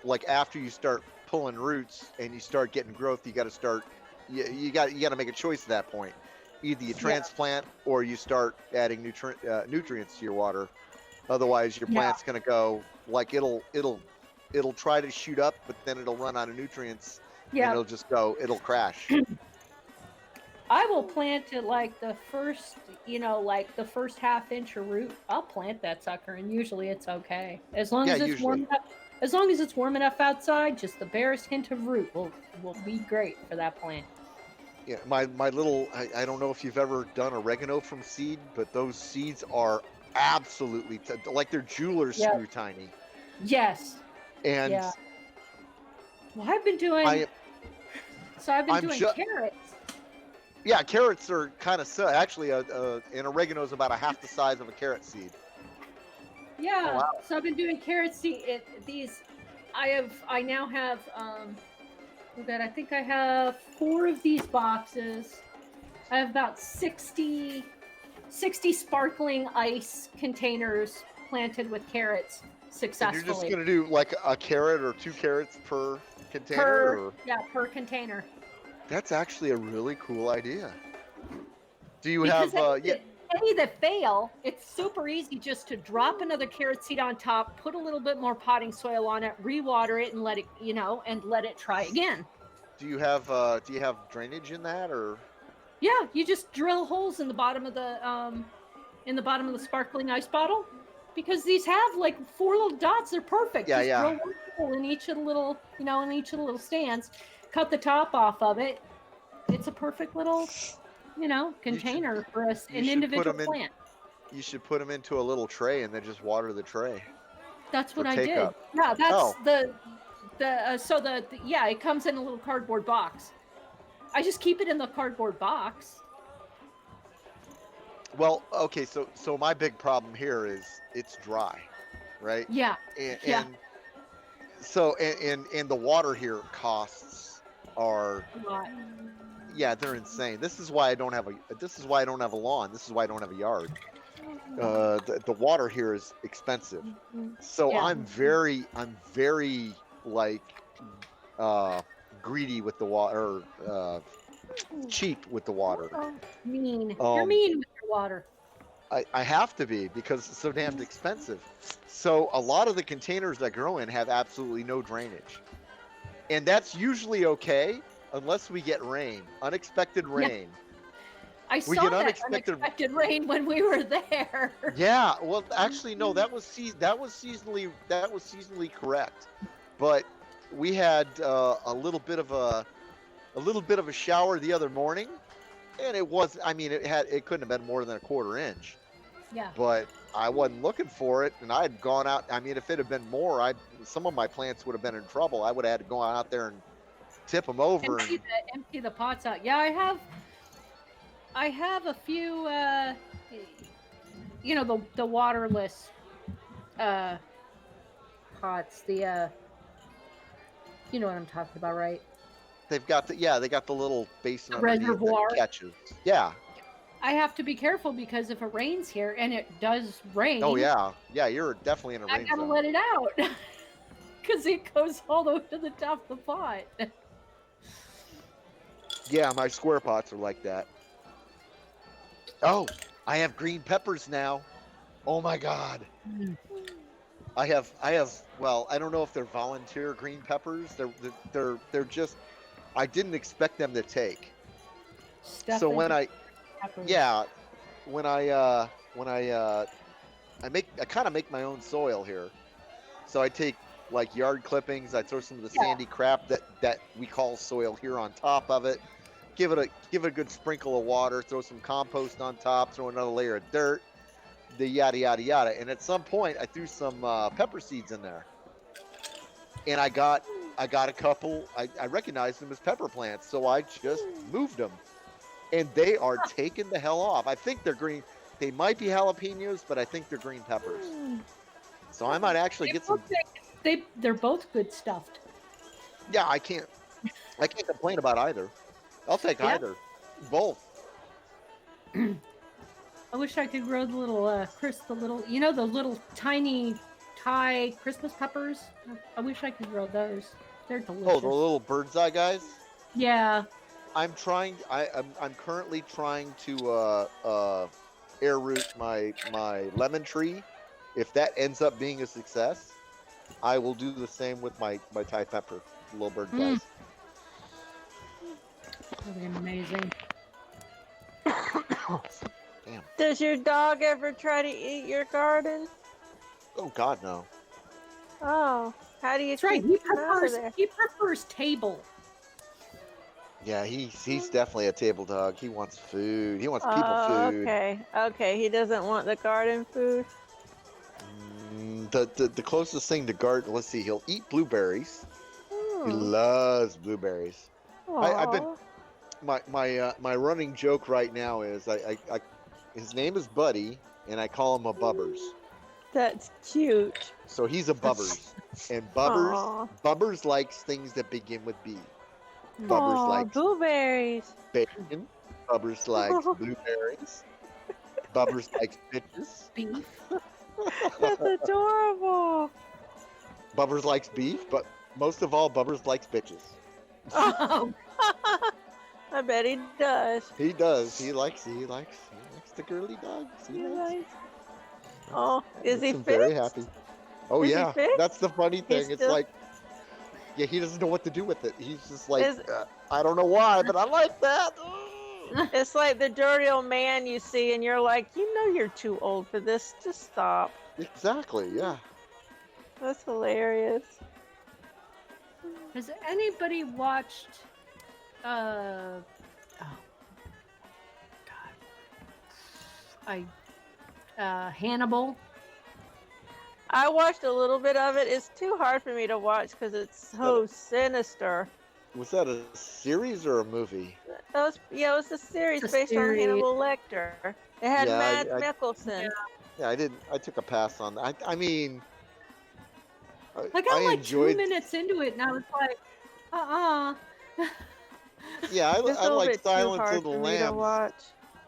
you start pulling roots and you start getting growth, you got to start. You got to make a choice at that point. Either you transplant or you start adding nutrients to your water. Otherwise, your plant's going to go like it'll try to shoot up, but then it'll run out of nutrients. Yeah. And it'll crash. I will plant it like the first, the first half inch of root. I'll plant that sucker, and usually it's okay as long as it's warm enough. As long as it's warm enough outside, just the barest hint of root will be great for that plant. Yeah, my little. I don't know if you've ever done oregano from seed, but those seeds are absolutely like they're jeweler's screw tiny. Yes. And well, I've been doing. I've been doing carrots. Yeah, carrots are kind of actually an oregano is about a half the size of a carrot seed. Yeah, oh, wow. So I've been doing carrot seed. I now have I think I have 4 of these boxes. I have about 60 sparkling ice containers planted with carrots successfully. And you're just gonna do like a carrot or 2 carrots per container? Per container. That's actually a really cool idea. Do you because have any that fail, it's super easy just to drop another carrot seed on top, put a little bit more potting soil on it, rewater it, and let it and let it try again. Do you have drainage in that, or? Yeah, you just drill holes in the bottom of the sparkling ice bottle, because these have like 4 little dots. They're perfect. Just drill one hole in each of the little stands. Cut the top off of it. It's a perfect little, container for an individual plant. You should put them into a little tray and then just water the tray. That's what I did. Yeah, that's it comes in a little cardboard box. I just keep it in the cardboard box. Well, okay, so my big problem here is it's dry, right? Yeah. And so the water here costs are they're insane. This is why I don't have a lawn. This is why I don't have a yard. The water here is expensive. So I'm very like greedy with the water, cheap with the water. Mean. You're mean with your water. I have to be, because it's so damn expensive. So a lot of the containers that grow in have absolutely no drainage. And that's usually okay unless we get rain, unexpected rain. I saw that unexpected rain when we were there. Yeah, well, actually, no, that was seasonally correct. But we had a little bit of a shower the other morning, and it couldn't have been more than a 1/4 inch. Yeah. But I wasn't looking for it, and I had gone out. I mean, if it had been more, some of my plants would have been in trouble. I would have had to go out there and tip them over. Empty the pots out. Yeah, I have a few. The waterless pots. You know what I'm talking about, right? They've got they got the little basin The underneath that reservoir. catches. Yeah. I have to be careful because if it rains here, and it does rain. Oh yeah, you're definitely in a I rain gotta zone. let it out because it goes all the way to the top of the pot. Yeah, my square pots are like that. Oh, I have green peppers now. Oh my god. I have well, I don't know if they're volunteer green peppers. They're just I didn't expect them to take. Stuff So when into I peppers. when I kind of make my own soil here. So I take like yard clippings, I throw some of the sandy crap that we call soil here on top of it. Give it a good sprinkle of water, throw some compost on top, throw another layer of dirt, the yada yada yada. And at some point I threw some pepper seeds in there. And I got a couple, I recognized them as pepper plants, so I just moved them. And they are taking the hell off. I think they're green. They might be jalapenos, but I think they're green peppers. So I might actually get some. They're both good stuffed. Yeah, I can't complain about either. I'll take either, both. I wish I could grow the little the little tiny Thai Christmas peppers. I wish I could grow those. They're delicious. Oh, the little bird's eye guys. Yeah. I'm trying. I'm currently trying to air root my lemon tree. If that ends up being a success, I will do the same with my Thai pepper, little bird's eyes. That'd be amazing. Damn. Does your dog ever try to eat your garden? Oh God, no. Oh, how do you That's right. keep him out of there? He prefers table. Yeah, he's definitely a table dog. He wants food. He wants people food. Okay. He doesn't want the garden food. The closest thing to garden. Let's see. He'll eat blueberries. He loves blueberries. I've been my running joke right now is I his name is Buddy and I call him a Bubbers. That's cute. So he's a Bubbers, and Bubbers likes things that begin with B. Bubbers likes blueberries. bacon. Bubbers likes blueberries. Bubbers likes bitches. Beef. That's adorable. Bubbers likes beef, but most of all, Bubbers likes bitches. Oh. I bet he does. He does. He likes the girly dogs. He likes. Oh, is he I'm fit? very happy. Oh Is he yeah, fixed? that's the funny thing. It's still- like, yeah, he doesn't know what to do with it. He's just like, I don't know why, but I like that. It's like the dirty old man you see, and you're like, you're too old for this. Just stop. Exactly. Yeah. That's hilarious. Has anybody watched Hannibal? I watched a little bit of it. It's too hard for me to watch because it's so sinister. Was that a series or a movie? It was a series It's a based series. on Hannibal Lecter. It had Yeah, Matt I- Mickelson. Yeah, I took a pass on that. I mean, I got like enjoyed. 2 minutes into it, and I was like, Yeah, It's a I little like bit too Silence hard of the for me to Lambs, watch.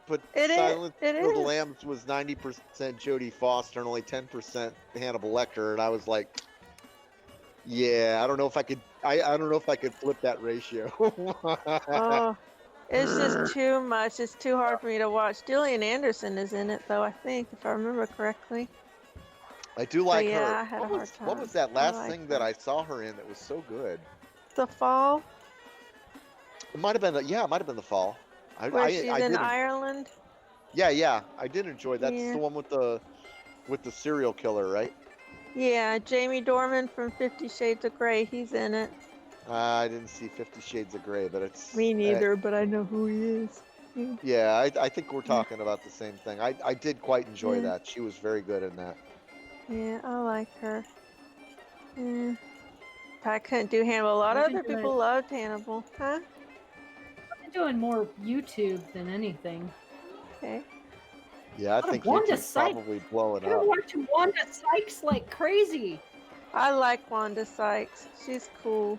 but It is- Silence it of the is. Lambs was 90% Jodie Foster and only 10% Hannibal Lecter, and I was like, yeah, I don't know if I could. I don't know if I could flip that ratio. Oh, it's just too much. It's too hard for me to watch. Gillian Anderson is in it, though, I think, if I remember correctly. I do like yeah, her. I had a hard What time. was that I last like thing her. that I saw her in that was so good? The Fall, It might have been. It might have been The Fall. where she's in did. Ireland. Yeah, I did enjoy. That's Yeah. the one with the serial killer, right? Yeah, Jamie Dornan from 50 Shades of Grey. He's in it. I didn't see 50 Shades of Grey, but it's Me neither, but I know who he is. Yeah, I think we're talking about the same thing. I did quite enjoy Yeah. that. She was very good in that. Yeah, I like her. Yeah. I couldn't do Hannibal. A lot of I've been other doing people it. loved Hannibal. Huh? I've been doing more YouTube than anything. Okay. Yeah, I What a think Wanda YouTube's Sykes. probably blowing I've been up. watching Wanda Sykes like crazy. I like Wanda Sykes. She's cool.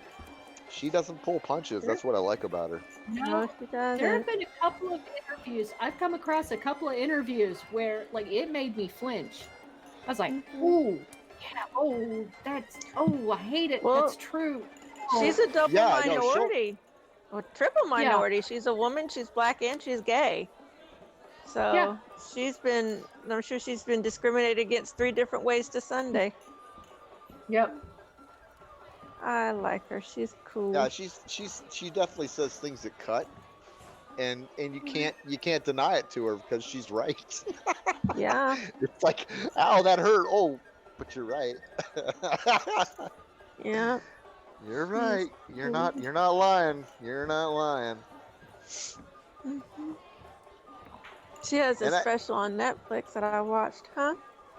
She doesn't pull punches. That's what I like about her. No, she There doesn't. have been a couple of interviews. I've come across a couple of interviews where, like, it made me flinch. I was like, Mhm. "Ooh, yeah, oh, I hate it. Well, That's true." She's a double Yeah, no, she'll- minority. Or triple minority. She's a woman, she's black, and she's gay. So Yeah. I'm sure she's been discriminated against 3 different ways to Sunday. Yep. I like her. She's cool. Yeah, she definitely says things that cut, and you can't deny it to her because she's right. Yeah. It's like, ow, that hurt. Oh, but you're right. Yeah. You're right. You're not lying. You're not lying. Mhm. She has a And special on Netflix that I watched. Huh?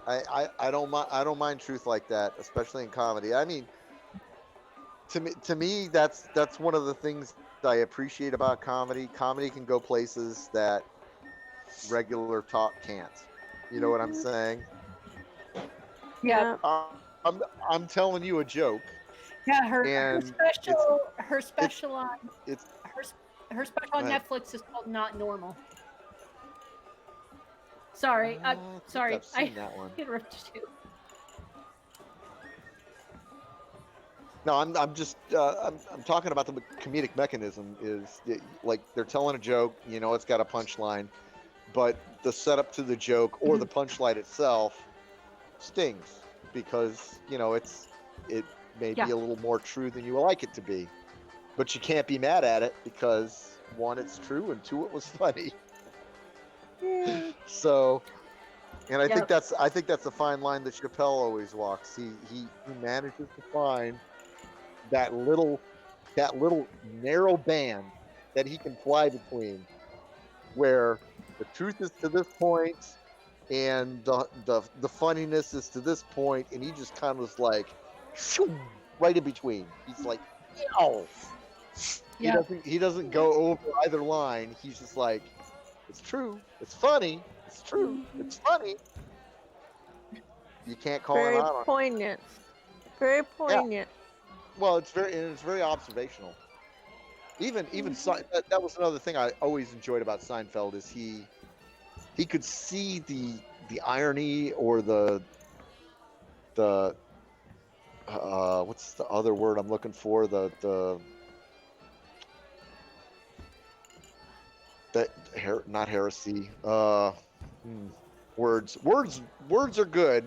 I don't mind truth like that, especially in comedy. I mean, to me that's one of the things I appreciate about comedy. Comedy can go places that regular talk can't. You know what I'm saying? Yeah. I'm telling you a joke. Yeah. Her And special on it's her special on Go ahead. Netflix is called Not Normal. Sorry. I think I've I seen that one. interrupted you. No, I'm just I'm talking about the comedic mechanism. Is like they're telling a joke, you know, it's got a punchline, but the setup to the joke or the punchline itself stings because you know it may be a little more true than you would like it to be, but you can't be mad at it because 1, it's true, and 2, it was funny. So, and I think that's a fine line that Chappelle always walks. He manages to find that little narrow band that he can fly between, where the truth is to this point and the funniness is to this point, and he just kind of is like shoo, right in between. He's like, yo. He doesn't go over either line. He's just like, it's true, it's funny, it's true, it's funny. You can't call Very him out on. poignant. Very poignant. Well, it's very observational. Even that was another thing I always enjoyed about Seinfeld is he could see the irony or the what's the other word I'm looking for, not heresy, words are good.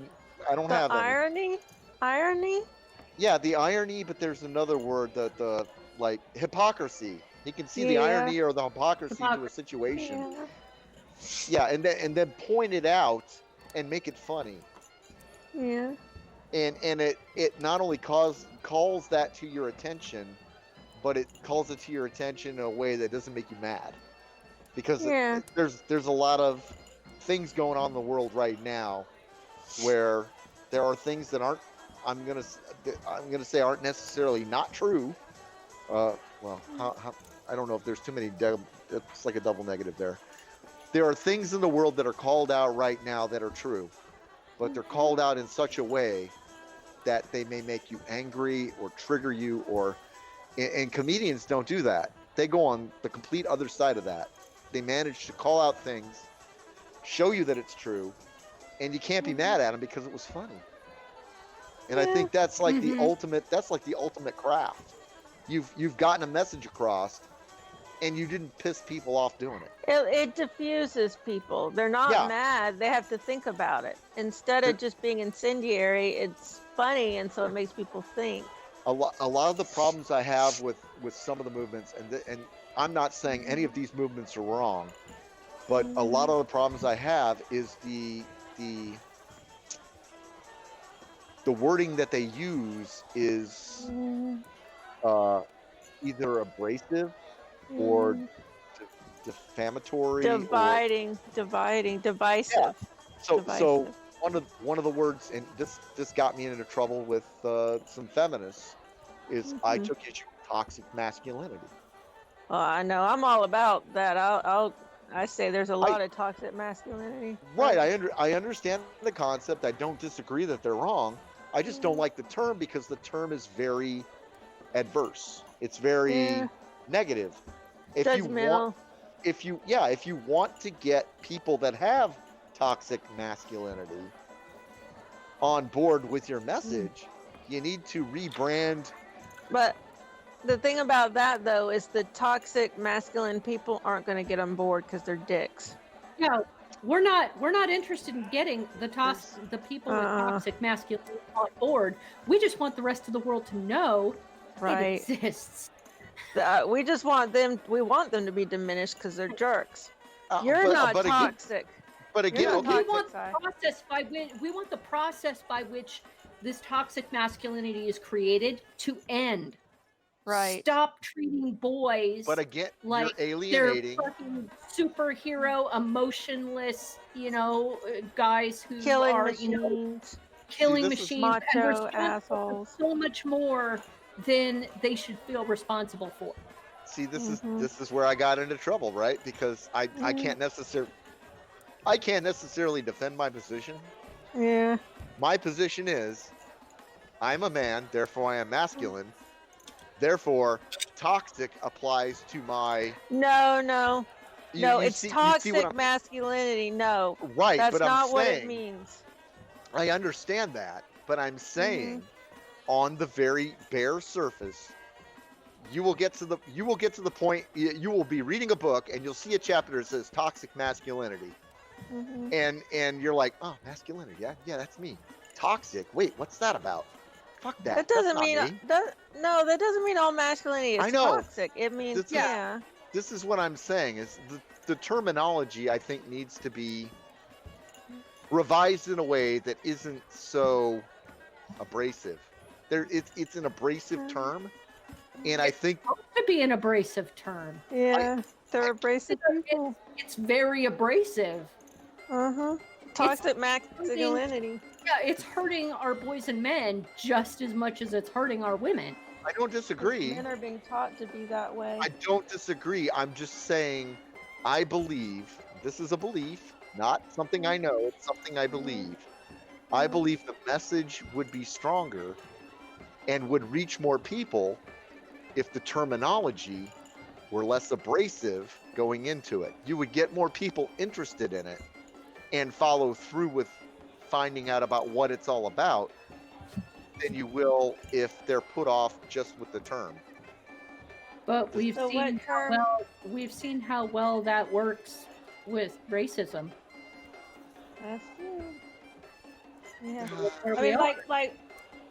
I don't have any. Irony. Yeah, the irony, but there's another word, the like hypocrisy. He can see the irony or the hypocrisy to a situation. Yeah, and then point it out and make it funny. Yeah. And it not only calls that to your attention, but it calls it to your attention in a way that doesn't make you mad. Because there's a lot of things going on in the world right now where there are things that aren't I'm gonna say aren't necessarily not true. Well, I don't know if there's too many. It's like a double negative there. There are things in the world that are called out right now that are true, but they're called out in such a way that they may make you angry or trigger you. And comedians don't do that. They go on the complete other side of that. They manage to call out things, show you that it's true, and you can't be mad at them because it was funny. And I think that's like the ultimate. That's like the ultimate craft. You've gotten a message across, and you didn't piss people off doing it. It diffuses people. They're not mad. They have to think about it instead of just being incendiary. It's funny, and so it makes people think. A lot of the problems I have with some of the movements, and I'm not saying any of these movements are wrong, but a lot of the problems I have is the wording that they use is either abrasive or defamatory, divisive. Yeah. So one of the words, and this got me into trouble with some feminists, is I took issue with toxic masculinity. I know. I'm all about that. I say there's a lot of toxic masculinity. Right, I understand the concept. I don't disagree that they're wrong. I just don't like the term because the term is very adverse. It's very negative. If you Judgmental. want, if you want to get people that have toxic masculinity on board with your message, you need to rebrand. But the thing about that though is the toxic masculine people aren't going to get on board because they're dicks. No, we're not interested in getting the people with toxic masculinity on board. We just want the rest of the world to know Right. it exists. We just want them. We want them to be diminished because they're jerks. You're not toxic. But again, You're not okay, We want toxic, the process by which this toxic masculinity is created to end. Right. Stop treating boys but again, like you're alienating. they're fucking superhero, emotionless, guys who Killing are, machines. killing this is machines, macho and responsible for assholes. so much more than they should feel responsible for. See, this Mhm. is where I got into trouble, right? Because I can't necessarily defend my position. Yeah. My position is I'm a man, therefore I am masculine. Therefore, toxic applies to my No. No, it's you see toxic what I'm- masculinity. No. right, That's but I'm not what it saying means. I understand that, but I'm saying on the very bare surface, you will get to the point. You will be reading a book and you'll see a chapter that says toxic masculinity, Mhm. and you're like, oh, masculinity, yeah, that's me. Toxic. Wait, what's that about? Fuck that. That doesn't That's not mean me. that doesn't mean all masculinity is I know. toxic. It means This is- This is what I'm saying. Is the terminology I think needs to be revised in a way that isn't so abrasive. It's an abrasive term, and I think It could be an abrasive term. Yeah. They're abrasive people. It's very abrasive. Toxic masculinity. Yeah, it's hurting our boys and men just as much as it's hurting our women. I don't disagree. Men are being taught to be that way. I don't disagree. I'm just saying I believe this is a belief, not something I know. It's something I believe. I believe the message would be stronger and would reach more people if the terminology were less abrasive going into it. You would get more people interested in it and follow through with finding out about what it's all about than you will if they're put off just with the term. But we've So seen what term? how well that works with racism. That's true. Yeah. Where I we mean, are.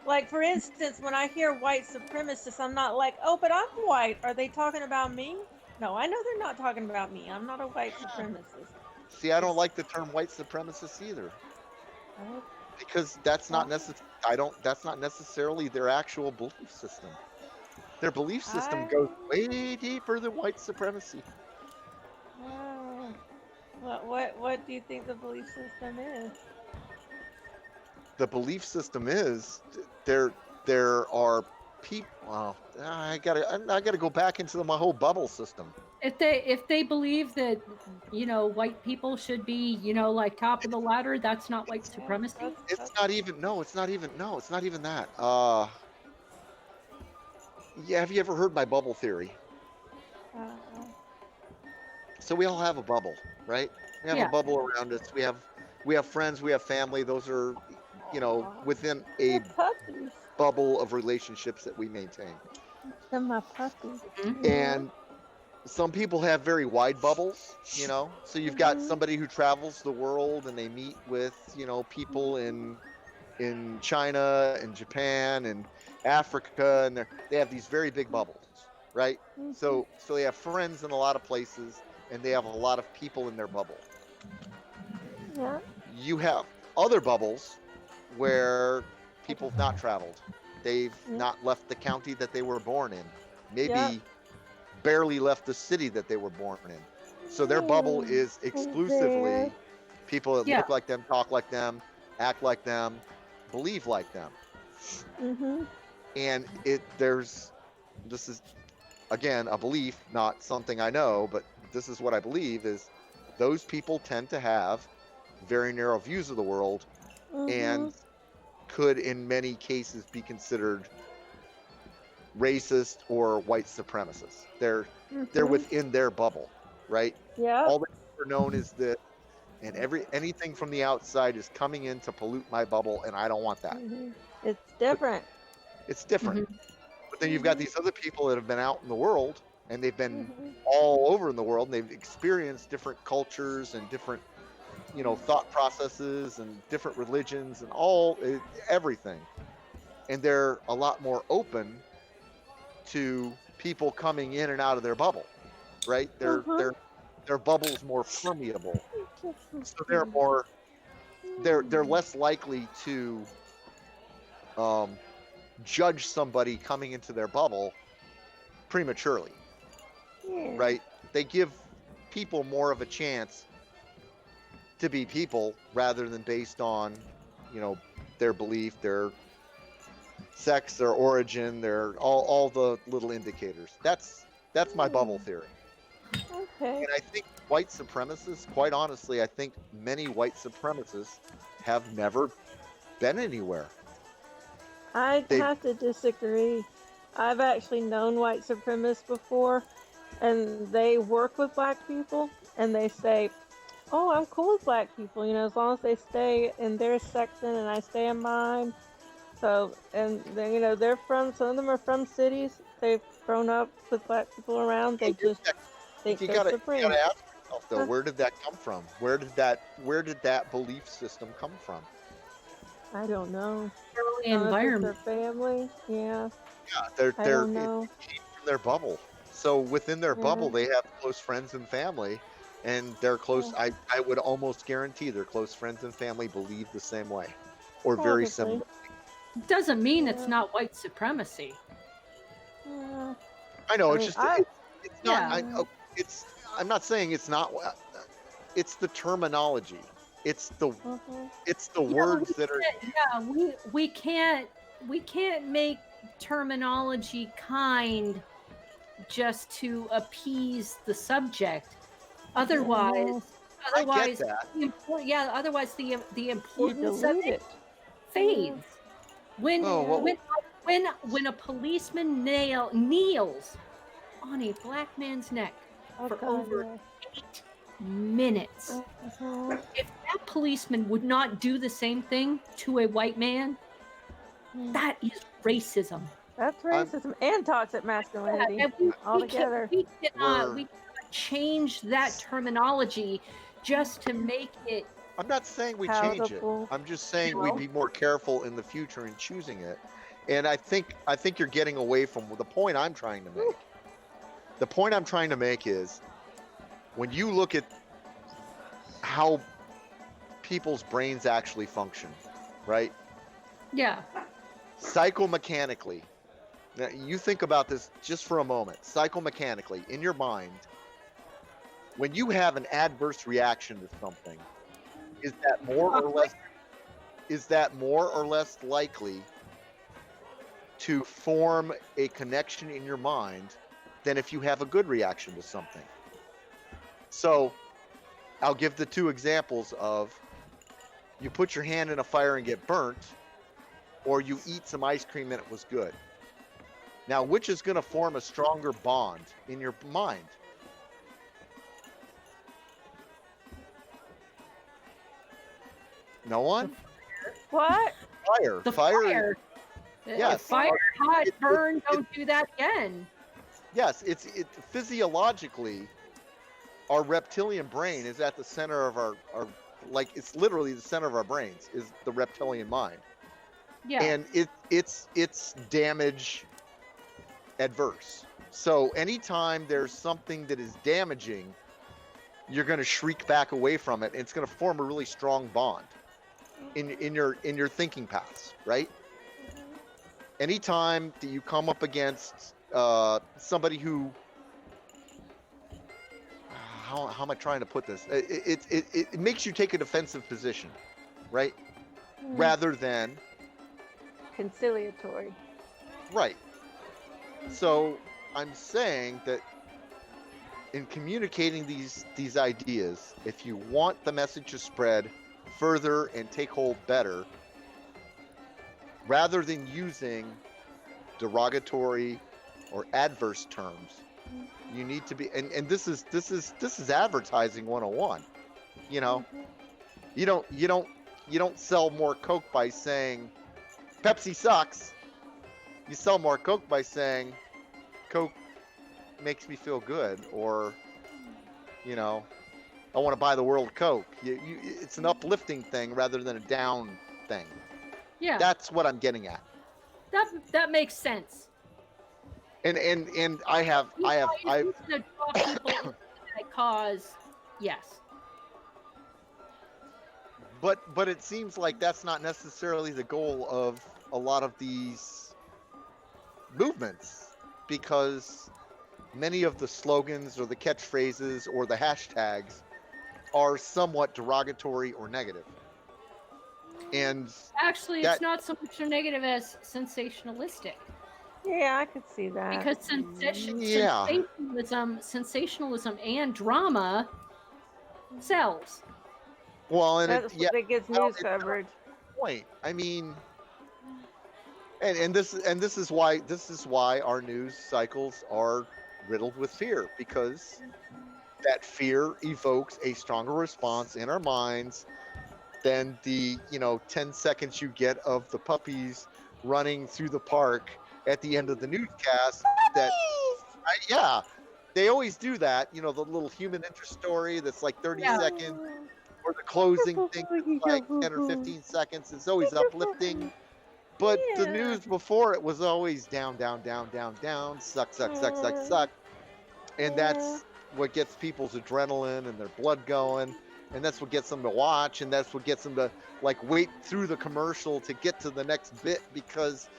like for instance, when I hear white supremacists, I'm not like, oh, but I'm white. Are they talking about me? No, I know they're not talking about me. I'm not a white supremacist. See, I don't like the term white supremacist either, Oh, because that's not necessarily their actual belief system. Their belief system goes way deeper than white supremacy. oh. What do you think the belief system is? The belief system is there are people. Well, I gotta go back into my whole bubble system. If they believe that white people should be like top of the ladder, that's not white supremacy. It's not even that. Yeah, have you ever heard my bubble theory? So we all have a bubble, right? We have Yeah. a bubble around us. We have friends, we have family. Those are, within a Puppies. bubble of relationships that we maintain. They're my puppies. And some people have very wide bubbles, So you've got somebody who travels the world and they meet with, people in China and Japan and Africa, and they have these very big bubbles, right? So they have friends in a lot of places, and they have a lot of people in their bubble. Yeah. You have other bubbles where people have not traveled. They've not left the county that they were born in. Maybe barely left the city that they were born in. So their bubble is exclusively people that look like them, talk like them, act like them, believe like them. And this is again a belief, not something I know, but this is what I believe is those people tend to have very narrow views of the world and could in many cases be considered racist or white supremacists. They're within their bubble, right? Yeah. All they're known is this, and anything from the outside is coming in to pollute my bubble, and I don't want that. It's different. It's different. But then you've got these other people that have been out in the world, and they've been all over in the world, and they've experienced different cultures and different, thought processes and different religions and everything. And they're a lot more open to people coming in and out of their bubble, right? Their bubble's more permeable, so they're less likely to judge somebody coming into their bubble prematurely, right? They give people more of a chance to be people rather than based on, their belief, their sex, their origin, their all the little indicators. That's my bubble theory. Okay. And I think white supremacists, quite honestly, I think many white supremacists have never been anywhere. I'd have to disagree. I've actually known white supremacists before, and they work with black people, and they say, "Oh, I'm cool with black people, as long as they stay in their section and I stay in mine." So, and then, some of them are from cities. They've grown up with black people around. They just think they're supreme. You gotta ask yourself though, where did that come from? Where did that belief system come from? I don't know. The environment. Their family, yeah. Yeah, I don't know. It came from their bubble. So within their bubble, they have close friends and family, and they're close. I would almost guarantee their close friends and family believe the same way, or very similar. Doesn't mean it's not white supremacy. Yeah. I know. It's not. I'm not saying it's not. It's the terminology. It's the words that are. Yeah, we can't make terminology kind just to appease the subject. Otherwise, I get that. Otherwise the importance of it fades. When a policeman kneels on a black man's neck for over 8 minutes, if that policeman would not do the same thing to a white man, that is racism. That's racism and toxic masculinity altogether. We cannot change that terminology just to make it. I'm not saying we change it. I'm just saying we'd be more careful in the future in choosing it. And I think you're getting away from the point I'm trying to make. The point I'm trying to make is when you look at how people's brains actually function, right? Yeah. Psychomechanically. Now, you think about this just for a moment. Psychomechanically, in your mind, when you have an adverse reaction to something, is that more or less likely to form a connection in your mind than if you have a good reaction to something? So I'll give the two examples of you put your hand in a fire and get burnt, or you eat some ice cream and it was good. Now, which is going to form a stronger bond in your mind? No one? What? Fire. The fire. Yes. Fire, hot, burn, don't do that again. Yes, it's physiologically, our reptilian brain is at the center of our it's literally the center of our brains is the reptilian mind. Yeah. And it's damage adverse. So anytime there's something that is damaging, you're going to shriek back away from it, and it's going to form a really strong bond in your thinking paths, right? Anytime that you come up against somebody who, how am I trying to put this? It makes you take a defensive position, right? Rather than conciliatory. Right. So I'm saying that in communicating these ideas, if you want the message to spread further and take hold better, rather than using derogatory or adverse terms, you need to be and this is advertising 101. You know, you don't sell more Coke by saying Pepsi sucks. You sell more Coke by saying Coke makes me feel good, or you know, I want to buy the world Coke. It's an uplifting thing rather than a down thing. Yeah, That's what I'm getting at. that makes sense. And I've To draw people into that cause, yes. but it seems like that's not necessarily the goal of a lot of these movements, because many of the slogans or the catchphrases or the hashtags are somewhat derogatory or negative. And Actually, that- it's not so much a negative as sensationalistic. Yeah, I could see that. Because Yeah. sensationalism and drama sells. well, and That's what gets well, news coverage. point. I mean, and this is why our news cycles are riddled with fear, because that fear evokes a stronger response in our minds than the 10 seconds you get of the puppies running through the park at the end of the newscast. That yeah, they always do that. The little human interest story that's like 30 Yeah. seconds, or the closing thing that's like 10 or 15 seconds. It's always uplifting. But the Yeah. news before it was always down, down, down, down, down, suck, suck, suck, suck, suck. And that's what gets people's adrenaline and their blood going. And that's what gets them to watch. And that's what gets them to like wait through the commercial to get to the next bit, because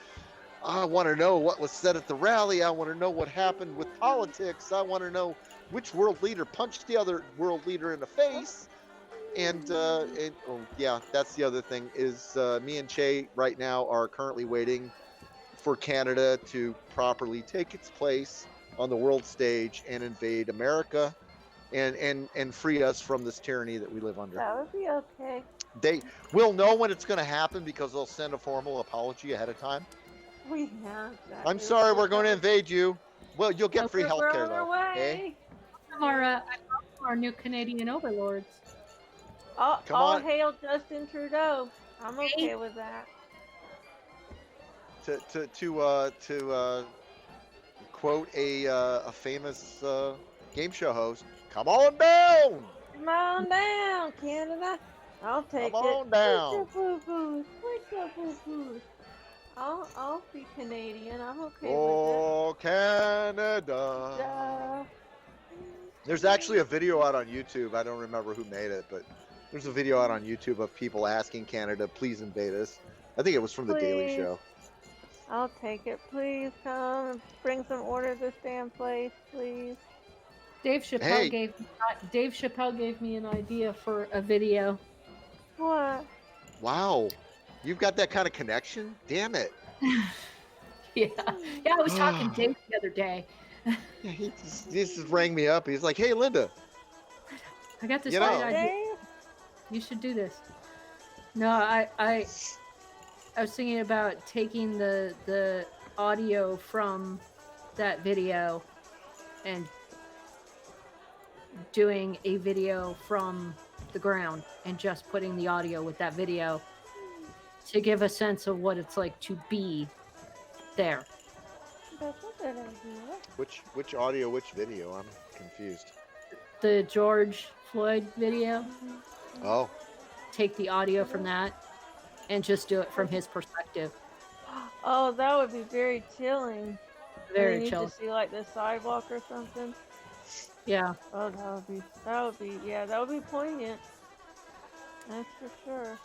I want to know what was said at the rally. I want to know what happened with politics. I want to know which world leader punched the other world leader in the face. And that's the other thing is me and Che right now are currently waiting for Canada to properly take its place on the world stage and invade America and free us from this tyranny that we live under. That would be okay. They will know when it's going to happen because they'll send a formal apology ahead of time. We have that. I'm sorry, we're going to invade you. Well, you'll get free health care though. Okay? Our new Canadian overlords. All Come on. hail Justin Trudeau. I'm okay with that. To quote a famous game show host, come on down. Come on down, Canada. I'll take Come it. on down. Push your boo-boos. I'll be Canadian. I'm okay Oh, with Canada. it. There's actually a video out on YouTube. I don't remember who made it, but there's a video out on YouTube of people asking Canada, please invade us. I think it was from The Daily Please. Show. I'll take it. Please come and bring some order to this damn place, please. Dave Chappelle gave me an idea for a video. What? Wow. You've got that kind of connection? Damn it. Yeah, I was talking to Dave the other day. Yeah, he just rang me up. He's like, hey, Linda. I got this You know. great idea. Hey? You should do this. No, I was thinking about taking the audio from that video and doing a video from the ground and just putting the audio with that video to give a sense of what it's like to be there. That's a good idea. Which audio, which video? I'm confused. The George Floyd video, Oh, take the audio from that and just do it from his perspective. Oh, that would be very chilling. Very You need chill. to see like the sidewalk or something. Yeah. Oh, that would be poignant. That's for sure.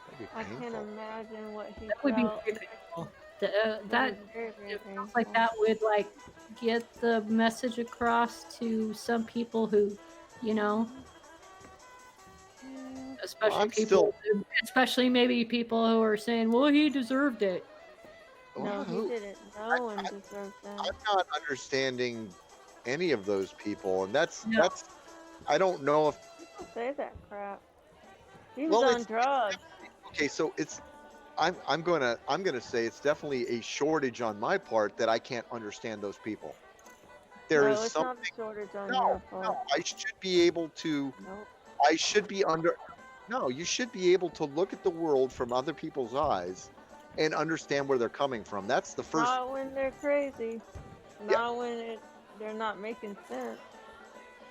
that'd be I painful. can't imagine what he That would be felt. very painful. It That would be very, very stuff like painful. that would like get the message across to some people who, Yeah. especially I'm especially maybe people who are saying, "Well, he deserved it." No, he who- didn't. No one deserves that. I'm not understanding any of those people, and that's No. I don't know if Don't say that crap. He was Well, on it's- drugs. okay. So I'm gonna say it's definitely a shortage on my part that I can't understand those people. There No, is it's something. not a shortage on No, your part. no, I should be able to. Nope. I should be under. No, you should be able to look at the world from other people's eyes and understand where they're coming from. That's the first. Not when they're crazy. Yeah. Not when they're not making sense.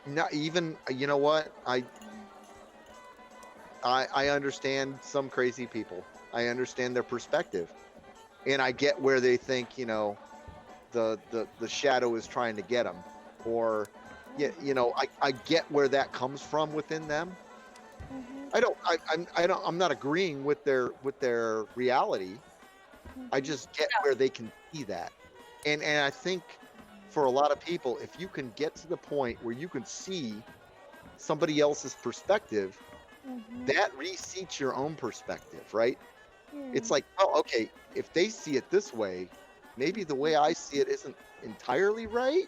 Not even. You know what? I understand some crazy people. I understand their perspective, and I get where they think the shadow is trying to get them, or yeah, I get where that comes from within them. I'm not agreeing with their reality. I just get where they can see that, and I think for a lot of people, if you can get to the point where you can see somebody else's perspective, that reseats your own perspective, right? It's like, oh, okay, if they see it this way, maybe the way I see it isn't entirely right.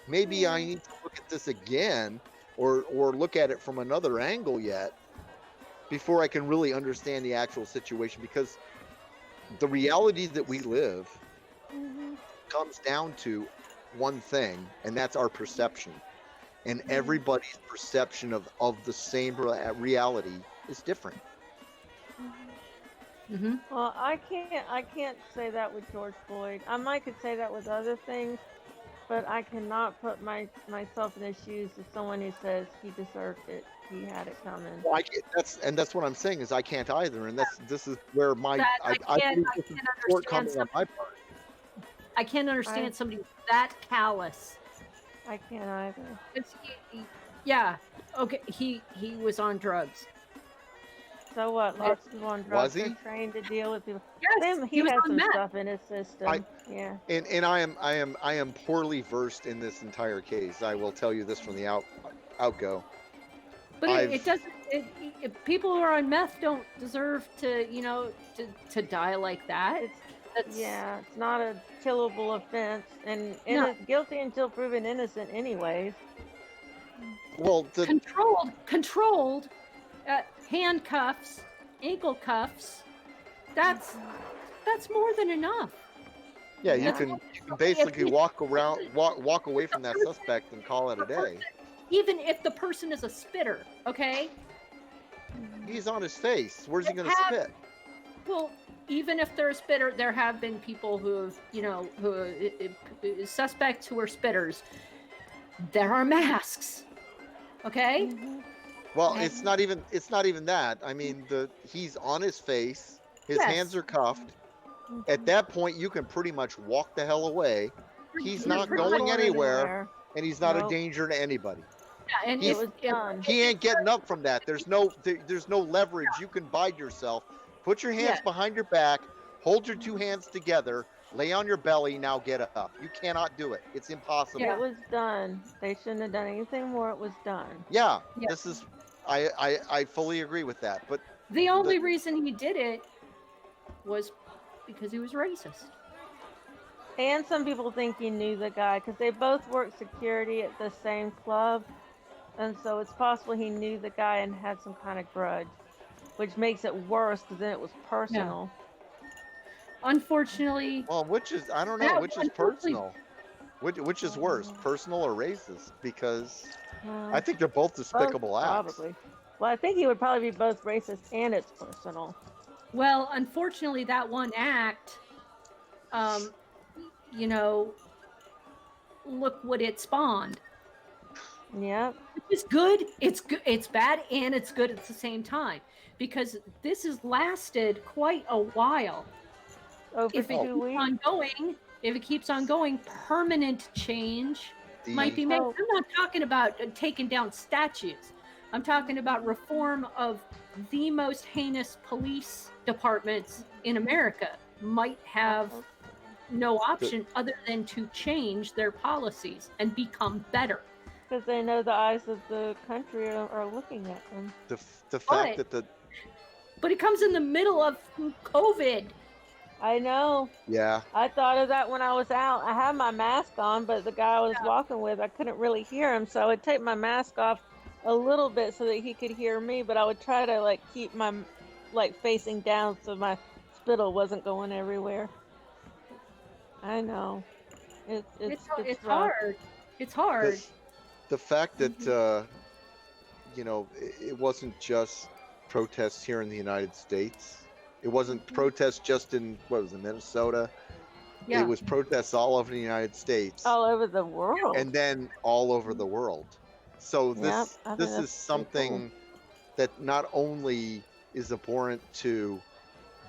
Maybe I need to look at this again, or look at it from another angle yet before I can really understand the actual situation, because the reality that we live comes down to one thing, and that's our perception. And everybody's perception of the same reality is different. Well, I can't say that with George Floyd. I might could say that with other things, but I cannot put myself in the shoes of someone who says he deserved it. He had it coming. Well, that's what I'm saying is I can't either, and this is where my I can't shortcoming understand on my part. I can't understand somebody that callous. I can't either. Yeah. Okay. He was on drugs. So what? Lots of people on drugs Was he? are trained to deal with people. Yes. He was has on some meth. stuff in his system. Yeah. And I am poorly versed in this entire case. I will tell you this from the outgo. But it doesn't. People who are on meth don't deserve to, to die like that. It's not a killable offense, and No. guilty until proven innocent, anyways. Well, controlled handcuffs, ankle cuffs. That's more than enough. yeah, you Yeah. can basically walk away from that suspect and call it a day. Even if the person is a spitter, okay? He's on his face. Where's he going to spit? Well, even if they're a spitter, there have been people who suspects who are spitters. There are masks, okay? Well, it's not even that. I mean, he's on his face. His Yes. hands are cuffed. At that point, you can pretty much walk the hell away. He's not going anywhere, and he's not a Nope. danger to anybody. Yeah, and It was done. He ain't getting up from that. There's no leverage. You can bide yourself. Put your hands Yeah. behind your back. Hold your two hands together. Lay on your belly. Now get up. You cannot do it. It's impossible. Yeah. It was done. They shouldn't have done anything more. It was done. Yeah, Yeah. this is. I fully agree with that. But the only reason he did it was because he was racist. And some people think he knew the guy because they both worked security at the same club, and so it's possible he knew the guy and had some kind of grudge, which makes it worse because then it was personal. Unfortunately, well, which is I don't know. Yeah, Which is unfortunately- personal? Which is worse, personal or racist? Because Uh, I think they're both despicable both, acts. probably. Well, I think he would probably be both racist and it's personal. well, unfortunately, that one act, look what it spawned. Yep. It's good. It's good. It's bad, and it's good at the same time because this has lasted quite a while. Over If it 2 keeps weeks. on going, permanent change might be made. Oh. I'm not talking about taking down statues. I'm talking about reform of the most heinous police departments in America might have no option other than to change their policies and become better. Because they know the eyes of the country are looking at them. The fact that But it comes in the middle of COVID. I know. Yeah. I thought of that when I was out. I had my mask on, but the guy I was walking with, I couldn't really hear him, so I would take my mask off a little bit so that he could hear me, but I would try to like keep my like facing down so my spittle wasn't going everywhere. I know. It's It's rough. hard. It's The hard. the fact that Mhm. it wasn't just protests here in the United States. It wasn't Mhm. protests just in what was it, Minnesota. It Yeah. was protests all over the United States All over the world. and then all over the world. So Yep, this I think this that's is pretty cool. something that not only is abhorrent to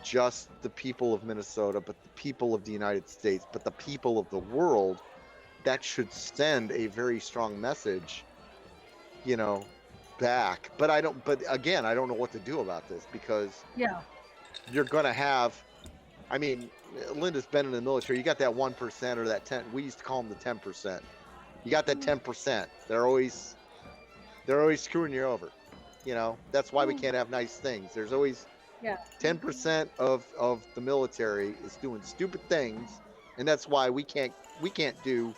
just the people of Minnesota, but the people of the United States, but the people of the world. That should send a very strong message, you know, back. But I don't. But again, I don't know what to do about this because Yeah. you're going to have. I mean, Linda's been in the military. You got that 1% or that 10. We used to call them the 10%. You got that 10%. They're always screwing you over. That's why we can't have nice things. There's always Yeah. 10% of the military is doing stupid things, and that's why we can't do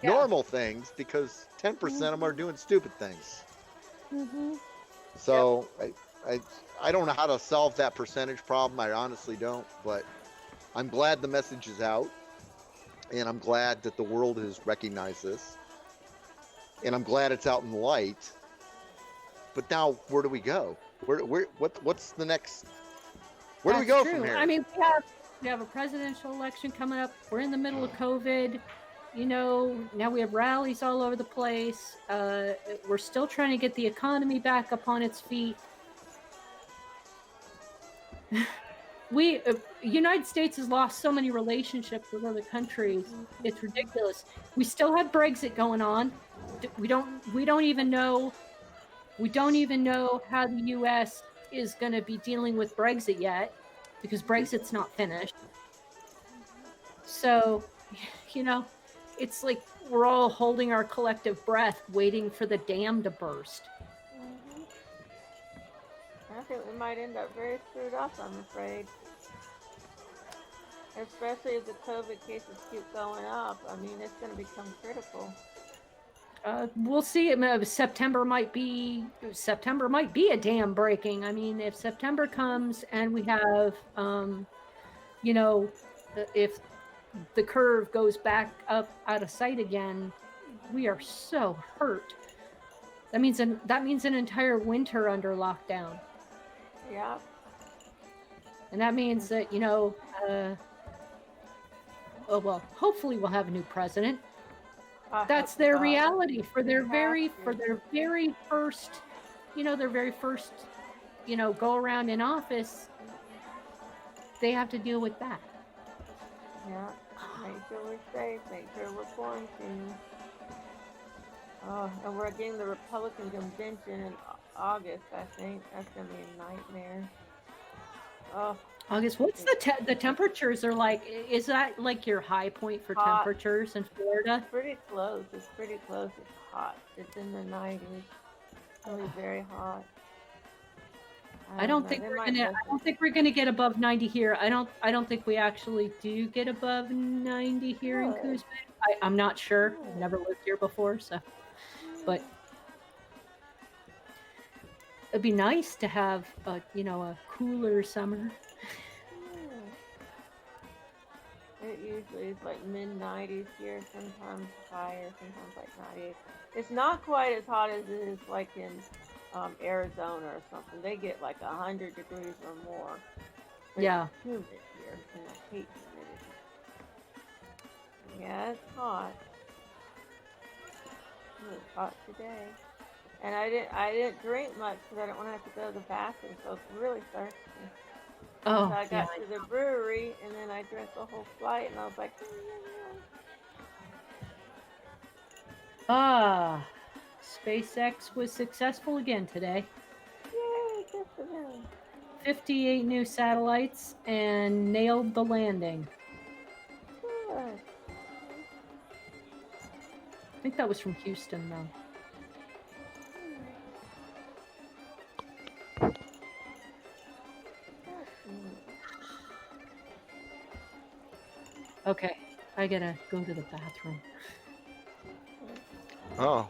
Yeah. normal things because 10% of them are doing stupid things. Mhm. So I I don't know how to solve that percentage problem. I honestly don't, but I'm glad the message is out, and I'm glad that the world has recognized this, and I'm glad it's out in the light. But now, where do we go? What's the next? Where do we That's go from true. I here? mean, we have a presidential election coming up. We're in the middle of COVID. Now we have rallies all over the place. We're still trying to get the economy back up on its feet. United States has lost so many relationships with other countries. It's ridiculous. We still have Brexit going on. We don't even know how the US is going to be dealing with Brexit yet because Brexit's not finished. So, you know, it's like we're all holding our collective breath waiting for the dam to burst. Mhm. I think we might end up very screwed up, I'm afraid. Especially if the COVID cases keep going up. I mean, it's going to become critical. We'll see. September might be a dam breaking. I mean, if September comes and we have, if the curve goes back up out of sight again, we are so hurt. That means an entire winter under lockdown. Yeah. And that means that, hopefully we'll have a new president. That's their reality for their very first, go around in office. They have to deal with that. Yeah. Make sure we're safe. Make sure we're quarantined. Oh, and we're getting the Republican convention in August, I think. That's going to be a nightmare. Oh. August, what's the temperatures are like? Is that like your high point for hot. temperatures in Florida? Pretty close. It's pretty close. It's hot. It's in the 90s. It's going to be very hot. I don't think we're gonna get above 90 here. I don't think we actually do get above 90 here in Coos Bay. I'm not sure. I've never lived here before, so but it'd be nice to have a cooler summer. It usually is like mid-90s here, sometimes higher, sometimes like 98. It's not quite as hot as it is like in Arizona or something. They get like 100 degrees or more. But Yeah. It's humid here, and I hate humidity. Yeah, it's hot. It was hot today. And I didn't drink much because I didn't want to have to go to the bathroom, so it's really thirsty. Oh, so I got to the brewery, and then I drank the whole flight, and I was like, SpaceX was successful again today. Yay, good for them. 58 new satellites and nailed the landing. Good. I think that was from Houston, though. Okay, I gotta go to the bathroom. Oh,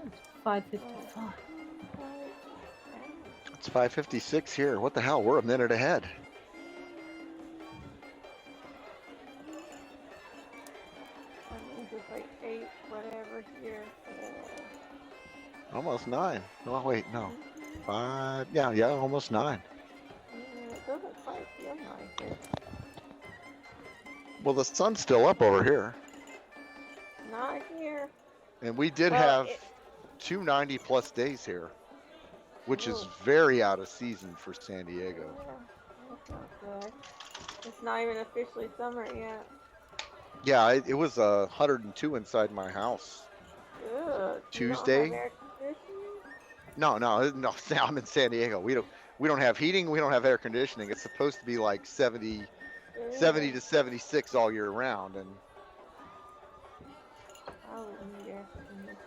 It's 5:55. it's 5:56 here. What the hell? We're a minute ahead. I think it's like 8, whatever here. Almost 9. Oh wait, no. 5. Yeah, almost 9. Yeah, it doesn't quite feel like it. Well, the sun's still up over here, Not here. and we did Well, have 290+ days here, which is Ooh. very out of season for San Diego. Yeah, that's not good. It's not even officially summer yet. Yeah, it was 102 inside my house. Ugh, Tuesday? You don't have air conditioning? No. I'm in San Diego. We don't have heating. We don't have air conditioning. It's supposed to be like 70 to 76 all year round, and I wouldn't need air conditioning.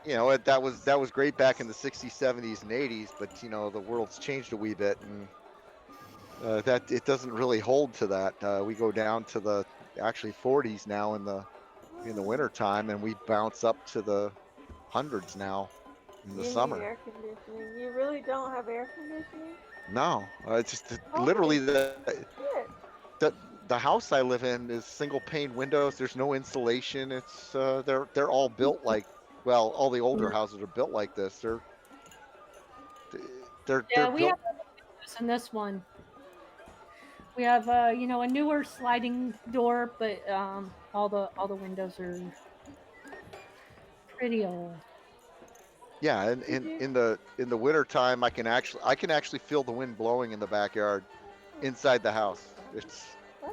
you know that was great back in the 60s, 70s, and 80s. But you know the world's changed a wee bit, and that it doesn't really hold to that. We go down to the actually 40s now in the winter time, and we bounce up to the hundreds now in the You summer. need air conditioning. You really don't have air conditioning? No, it's just Holy literally shit. the house I live in is single pane windows. There's no insulation. It's they're all built like, well, all the older houses are built like this. They're Yeah, we built. have windows in this one. We have a newer sliding door, but all the windows are pretty old. Yeah, and in the winter time, I can actually feel the wind blowing in the backyard, inside the house. That's nice.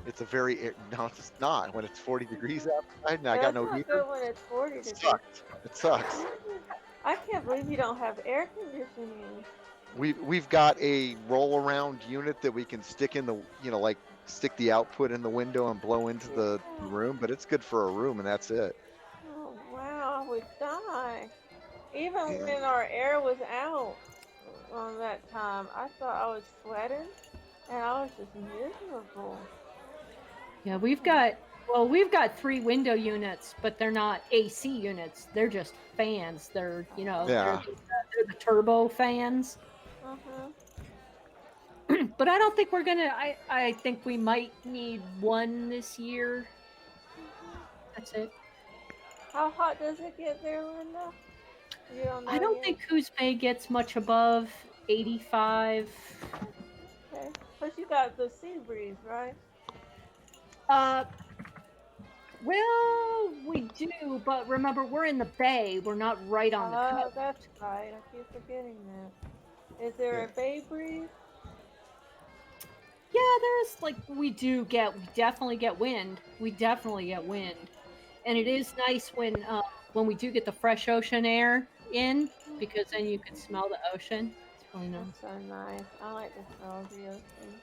It's a very no, it's not when it's 40 degrees outside and I got no That's not heater. good when it's 40 It degrees. sucks. It sucks. I can't believe you don't have air conditioning. We've got a roll around unit that we can stick in the like stick the output in the window and blow into the room, but it's good for a room and that's it. Oh wow, I would die. Even Yeah. when our air was out on that time, I thought I was sweating and I was just miserable. Yeah, we've got 3 window units, but they're not AC units. They're just fans. They're Yeah. they're the turbo fans. But I don't think we're gonna. I think we might need one this year. That's it. How hot does it get there, Linda? You don't know I don't yet? think Coos Bay gets much above 85. Okay. But you got the sea breeze, right? Well, we do, but remember we're in the bay. We're not right on the Oh, coast. that's right. I keep forgetting that. Is there a bay breeze? Yeah, there's we definitely get wind. We definitely get wind, and it is nice when we do get the fresh ocean air in, because then you can smell the ocean. It's really nice. That's so nice. I like the smell of the ocean.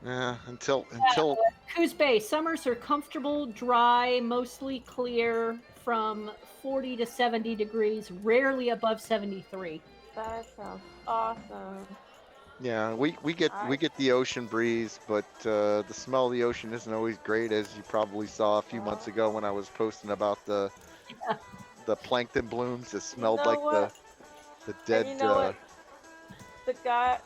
Yeah, until Coos Bay summers are comfortable, dry, mostly clear, from 40 to 70 degrees, rarely above 73. That sounds awesome. yeah, we get the ocean breeze, but the smell of the ocean isn't always great, as you probably saw a few months ago when I was posting about the plankton blooms. It smelled like what? the dead. And you know what? The guy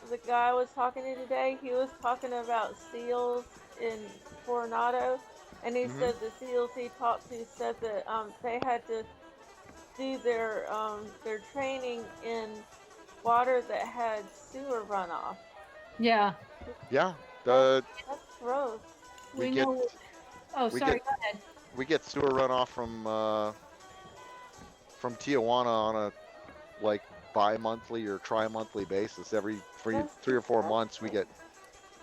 I was talking to today, he was talking about seals in Coronado, and he said the seals he talked to said that they had to do their training in water that had sewer runoff. Yeah. Yeah, That's gross. we We get know. Oh, we sorry. get- Go ahead. we get sewer runoff from Tijuana on a bi-monthly or tri-monthly basis. Every That's 3 or 4 disgusting. months we get.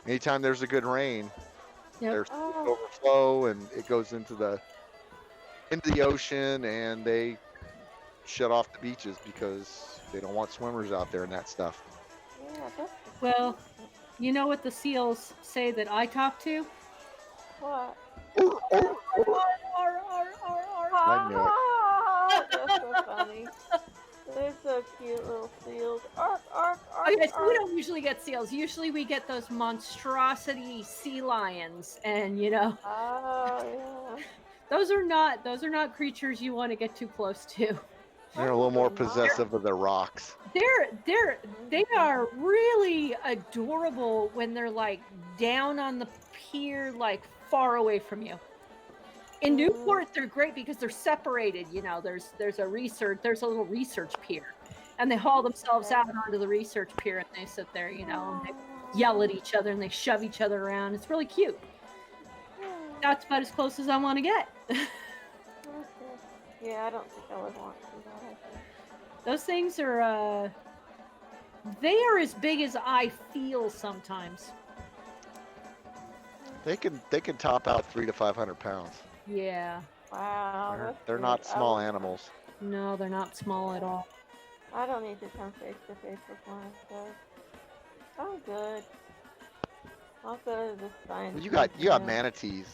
Anytime there's a good rain, Yep. there's Oh, overflow and it goes into the ocean, and they shut off the beaches because they don't want swimmers out there and that stuff. yeah, that's Well, disgusting. you know what the seals say that I talk to? What? I knew it. Ah, that's so funny. They're so cute, little seals. Ark, ark, ark, Okay, so we ark. don't usually get seals. Usually we get those monstrosity sea lions, and Oh, yeah. those are not creatures you want to get too close to. They're a little more Probably not. possessive of the rocks. They are really adorable when they're like down on the pier, like far away from you. In Newport, they're great because they're separated. There's a little research pier, and they haul themselves out onto the research pier, and they sit there, and they yell at each other and they shove each other around. It's really cute. That's about as close as I want to get. Yeah, I don't think I would want to do that. Those things are they are as big as I feel sometimes. They can top out 300 to 500 pounds. Yeah. Wow. They're that's not good. small animals. No, they're not small at all. I don't need to come face to face with one, so I'm good. I'll go to the science. Well, you got museum. manatees.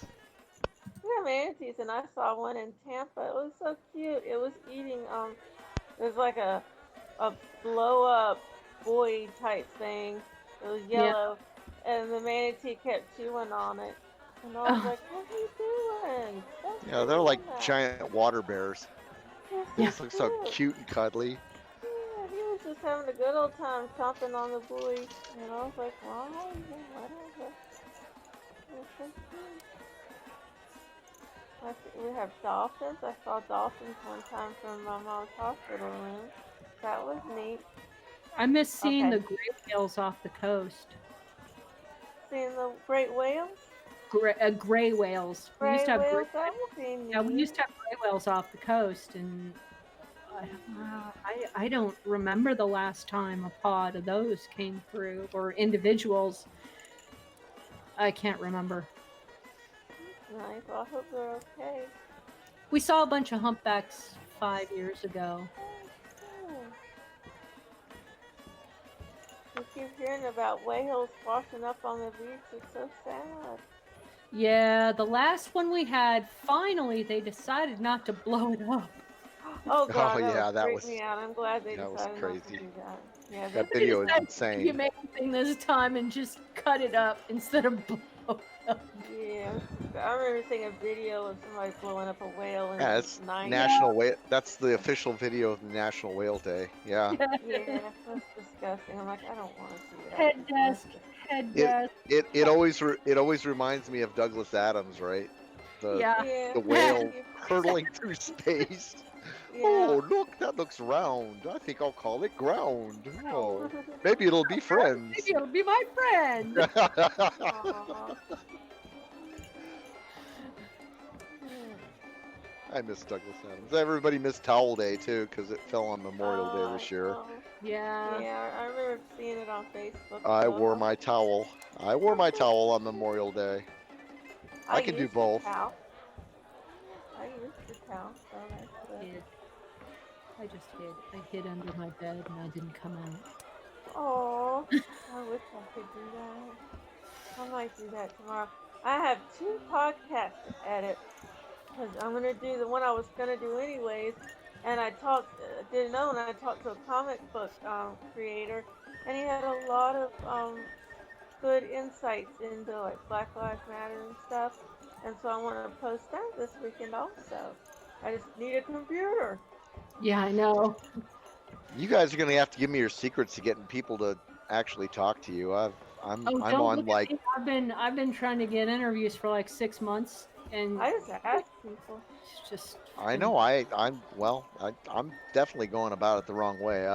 Yeah, manatees, and I saw one in Tampa. It was so cute. It was eating it was like a blow up buoy type thing. It was yellow, and the manatee kept chewing on it. And I was like, "What are you doing?" Stop Yeah, they're like doing that." giant water bears. They They're just look so cute and cuddly. Yeah, he was just having a good old time chomping on the buoy, and I was like, "Wow, whatever." It was so cute. We have dolphins. I saw dolphins one time from my mom's hospital room. That was neat. I miss seeing Okay. the gray whales off the coast. Seeing the great whales. Gray whales. We Gray used to have whales. That would be neat. yeah, we used to have gray whales off the coast, and I don't remember the last time a pod of those came through, or individuals. I can't remember. Nice. Well, I hope they're okay. We saw a bunch of humpbacks 5 years ago. We keep hearing about whales washing up on the beach. It's so sad. Yeah, the last one we had, finally they decided not to blow it up. Oh God, yeah, that freaked was- me out. I'm glad they that was decided not to crazy. do that. Yeah, That They video is decided insane. You make thing this time and just cut it up instead of blow it up. yeah. I remember seeing a video of somebody blowing up a whale in Yeah, the it's 90s. National Whale. That's the official video of the National Whale Day. Yeah. Yeah, that's disgusting. I'm like, I don't want to see that. Head That's desk. disgusting. Head It desk. it always reminds me of Douglas Adams, right? The Yeah. Yeah. the whale Yeah. hurtling through space. Yeah. Oh, look, that looks round. I think I'll call it ground. Oh, maybe it'll be friends. Maybe it'll be my friend. Aw. I miss Douglas Adams. Everybody missed Towel Day too, because it fell on Memorial Day this year. Oh, Yeah. yeah, I remember seeing it on Facebook. I so wore my towel. I wore my towel on Memorial Day. I can do used the both. towel. I used the towel, so that's good. Hid. I just hid. I hid under my bed and I didn't come out. Oh, I wish I could do that. I might do that tomorrow. I have 2 podcasts to edit because I'm gonna do the one I was gonna do anyways. And I didn't know, and I talked to a comic book creator, and he had a lot of good insights into like Black Lives Matter and stuff. And so I want to post that this weekend also. I just need a computer. Yeah, I know. You guys are gonna have to give me your secrets to getting people to actually talk to you. I'm Oh, I'm don't on look like at me. I've been trying to get interviews for like 6 months, and I just ask people. it's just. I know I'm definitely going about it the wrong way.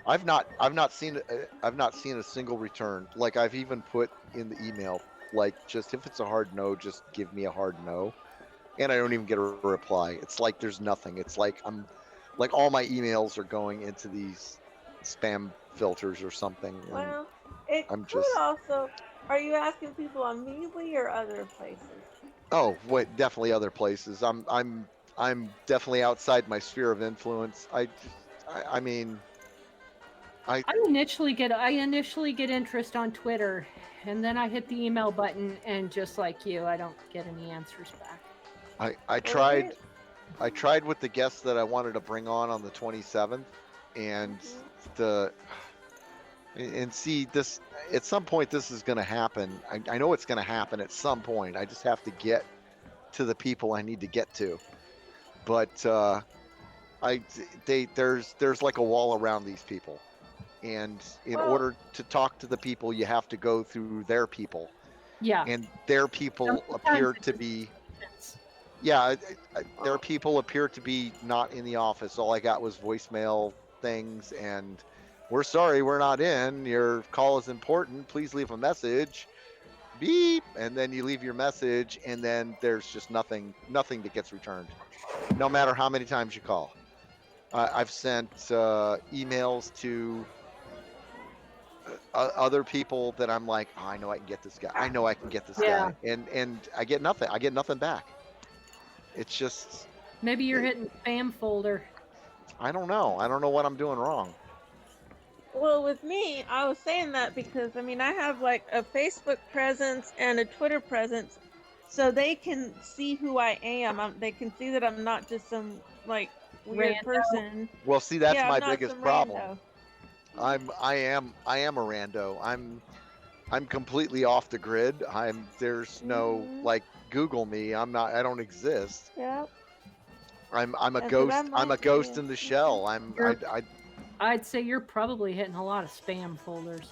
I've not seen a single return. Like I've even put in the email, like just if it's a hard no, just give me a hard no, and I don't even get a reply. It's like there's nothing. It's like like all my emails are going into these spam filters or something. And Well, it I'm could just- also. Are you asking people on MeWe or other places? oh, wait, definitely other places. I'm definitely outside my sphere of influence. I mean, I initially get interest on Twitter, and then I hit the email button, and just like you, I don't get any answers back. I tried. I tried with the guests that I wanted to bring on the 27th, and the and see this at some point this is going to happen. I know it's going to happen at some point. I just have to get to the people I need to get to. But there's like a wall around these people, and in Well- order to talk to the people, you have to go through their people, Yeah. and their people Sometimes appear it to just be. depends. Yeah, their people appear to be not in the office. All I got was voicemail things, and we're sorry, we're not in. Your call is important. Please leave a message. Beep, and then you leave your message, and then there's just nothing that gets returned, no matter how many times you call. I've sent emails to other people that I'm like, oh, I know I can get this guy. I know I can get this Yeah. guy, and I get nothing. I get nothing back. It's just, Maybe you're hitting spam folder. I don't know. I don't know what I'm doing wrong. Well, with me, I was saying that because I mean I have like a Facebook presence and a Twitter presence, so they can see who I am. They can see that I'm not just some like weird Rando. person. Well, see, that's Yeah, my I'm not biggest some problem. rando. I am a rando. I'm completely off the grid. There's no Mhm. like Google me. I don't exist. Yeah. I'm a That's what ghost. I'm I'm a like, ghost yeah. in the shell. I'd say you're probably hitting a lot of spam folders.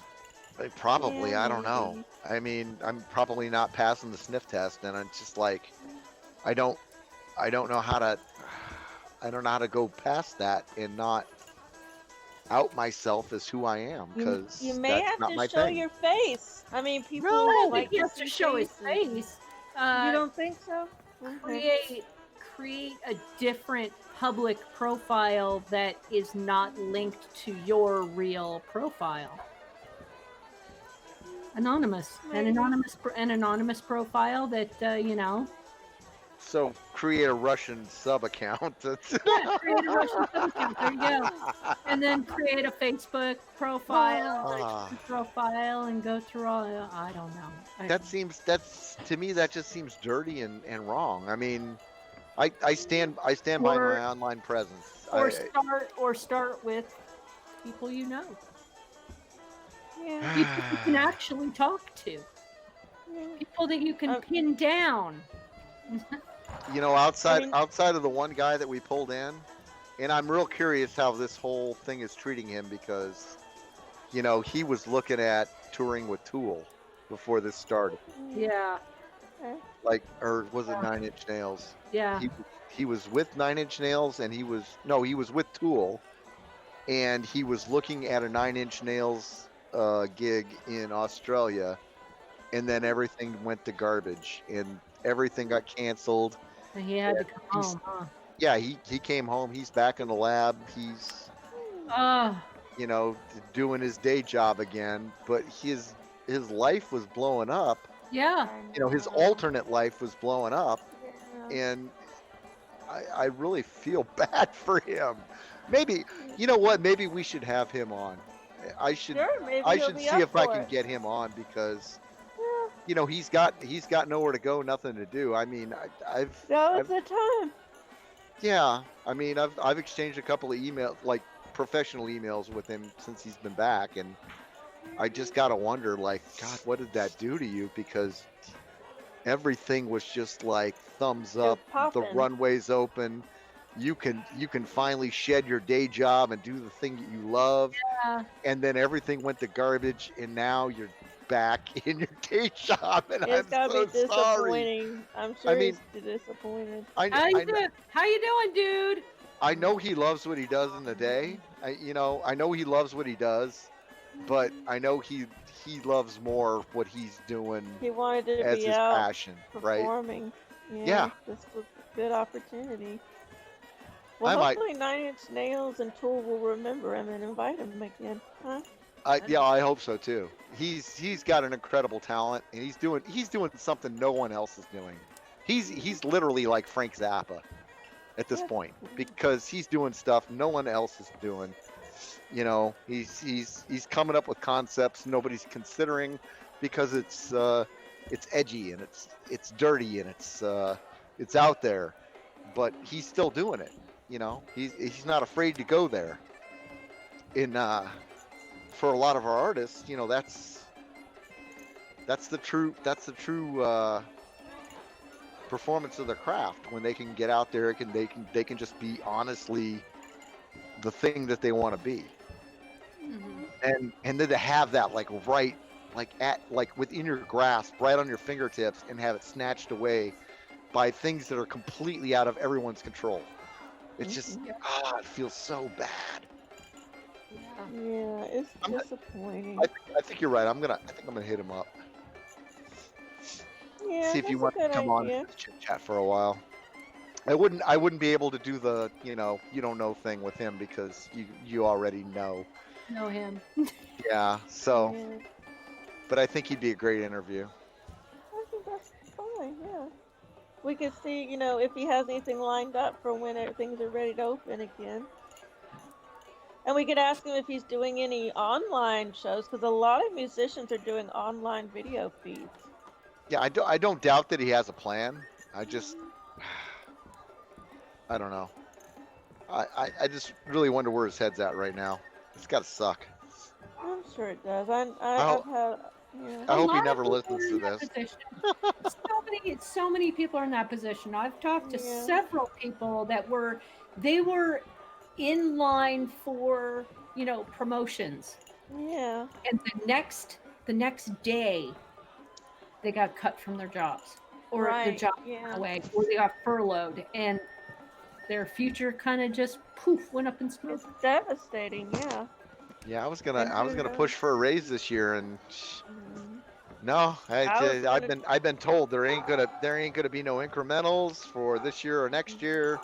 Probably, Yeah, I don't know. maybe. I mean, I'm probably not passing the sniff test, and I'm just like, I don't know how to, I don't know how to go past that and not out myself as who I am, because You may that's have not to my show thing. your face. I mean, people I don't like think he has to see show his faces. face. You don't think so? Okay. Create a different public profile that is not linked to your real profile. Anonymous, Maybe. an anonymous profile that you know. So create a Russian sub account. Yeah, create a Russian sub account. There you go. And then create a Facebook profile, Ah. and go through all. I don't know. That's to me that just seems dirty and wrong. I mean, I stand by Or- my online presence. or start with people you know, Yeah. people you can actually talk to, Yeah. people that you can Uh, pin down. You know, outside mean- outside of the one guy that we pulled in, and I'm real curious how this whole thing is treating him, because, you know, he was looking at touring with Tool before this started. Yeah, Like, or was it 9 Inch Nails? yeah. He was with 9 Inch Nails, and he was with Tool, and he was looking at a 9 Inch Nails gig in Australia, and then everything went to garbage, and everything got canceled. And he had to come he's- home. Huh? Yeah, he came home. He's back in the lab. He's, Oh, you know, doing his day job again, but his life was blowing up. yeah. You know, his alternate life was blowing up, Yeah. and I really feel bad for him. Maybe, you know what? Maybe we should have him on. I should Sure, maybe I he'll should be see up if I for can it. get him on, because, Yeah. you know, he's got nowhere to go, nothing to do. I mean, Now's the time. yeah, I mean, I've exchanged a couple of emails, like professional emails with him since he's been back, and I just gotta wonder, like, God, what did that do to you? Because everything was just like thumbs was up, the poppin'. runway's open. You can finally shed your day job and do the thing that you love, Yeah. and then everything went to garbage, and now you're back in your day job, and It's I'm gotta so be sorry. disappointing. I'm sure mean- he's disappointed. How you doing? How you doing, dude? I know he loves what he does in the day. I know he loves what he does, but I know he loves more what he's doing He wanted to as be his out passion, right? performing. Yeah. This was a good opportunity. Well, I might- hopefully 9 Inch Nails and Tool will remember him and invite him again, huh? Yeah, I hope so too. He's got an incredible talent, and he's doing something no one else is doing. He's literally like Frank Zappa at this Yeah. point, because he's doing stuff no one else is doing. You know, he's coming up with concepts nobody's considering, because it's edgy and it's dirty and it's out there. but he's still doing it. He's not afraid to go there. In For a lot of our artists, that's the true performance of their craft when they can get out there. They can just be honestly the thing that they want to be. And then to have that within your grasp, right on your fingertips, and have it snatched away by things that are completely out of everyone's control. It's just it feels so bad. Yeah, it's disappointing. I think you're right. I think I'm gonna hit him up. Yeah, See if you that's want a to good come on idea. and chit chat for a while. I wouldn't be able to do the you don't know thing with him because you already know. Know him. Yeah. So, Yeah, but I think he'd be a great interview. I think that's fine. Yeah, we could see, if he has anything lined up for when things are ready to open again. And we could ask him if he's doing any online shows because a lot of musicians are doing online video feeds. Yeah, I don't doubt that he has a plan. I just I don't know. I just really wonder where his head's at right now. It's gotta suck. I'm sure it does. I've hope- had, yeah. I hope he lot of never people listens are to in that this. position. So many people are in that position. I've talked to Yeah. several people that were in line for promotions, Yeah. and the next day they got cut from their jobs, or their Right. job Yeah. went away, or they got furloughed, and their future kind of just poof went up in smoke. It's devastating. Yeah. Yeah, I was And who gonna knows? push for a raise this year, and Mhm. no, was gonna- I've been told there ain't gonna be no incrementals for this year or next year,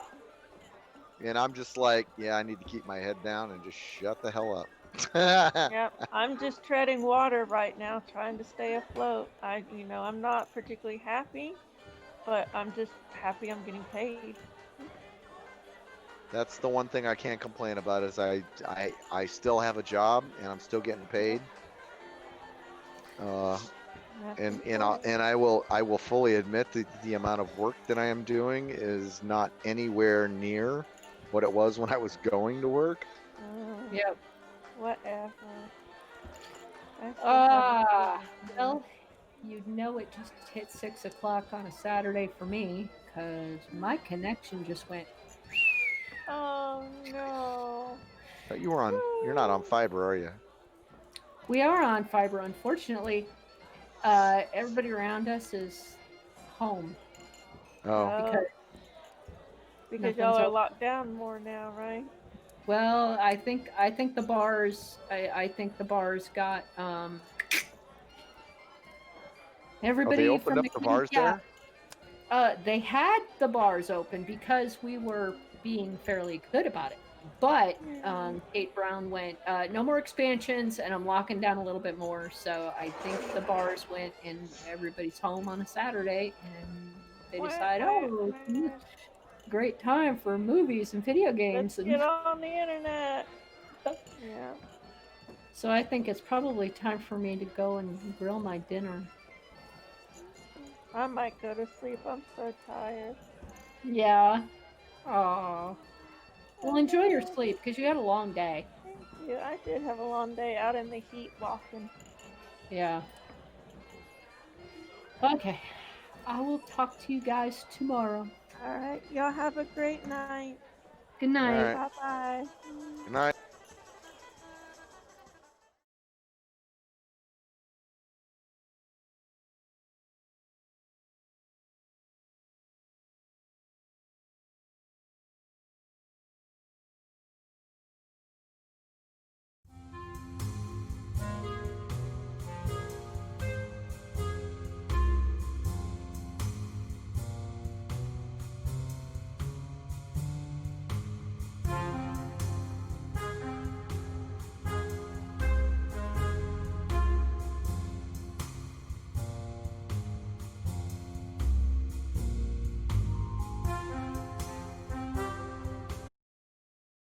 and I'm just like, yeah, I need to keep my head down and just shut the hell up. Yep. I'm just treading water right now, trying to stay afloat. I'm not particularly happy, but I'm just happy I'm getting paid. That's the one thing I can't complain about is I still have a job and I'm still getting paid. That's And important. I will fully admit that the amount of work that I am doing is not anywhere near what it was when I was going to work. Yep. Whatever. I still Ah, haven't well, it just hit 6 o'clock on a Saturday for me because my connection just went. Oh no. But you're not on fiber, are you? We are on fiber, unfortunately. Everybody around us is home Oh, Because nothing's y'all are open. locked down more now, right? Well, I think the bars. I think the bars got everybody they opened from up the bars there? They had the bars open because we were being fairly good about it. But Kate Brown went, no more expansions, and I'm locking down a little bit more. So I think the bars went, and everybody's home on a Saturday, and they decide, oh, great time for movies and video games. Let's get on the internet. Yeah. So I think it's probably time for me to go and grill my dinner. I might go to sleep. I'm so tired. Yeah. Oh. Well, enjoy your sleep because you had a long day. Thank you. I did have a long day out in the heat walking. Yeah. Okay. I will talk to you guys tomorrow. All right. Y'all have a great night. Good night. All right. Bye bye. Good night.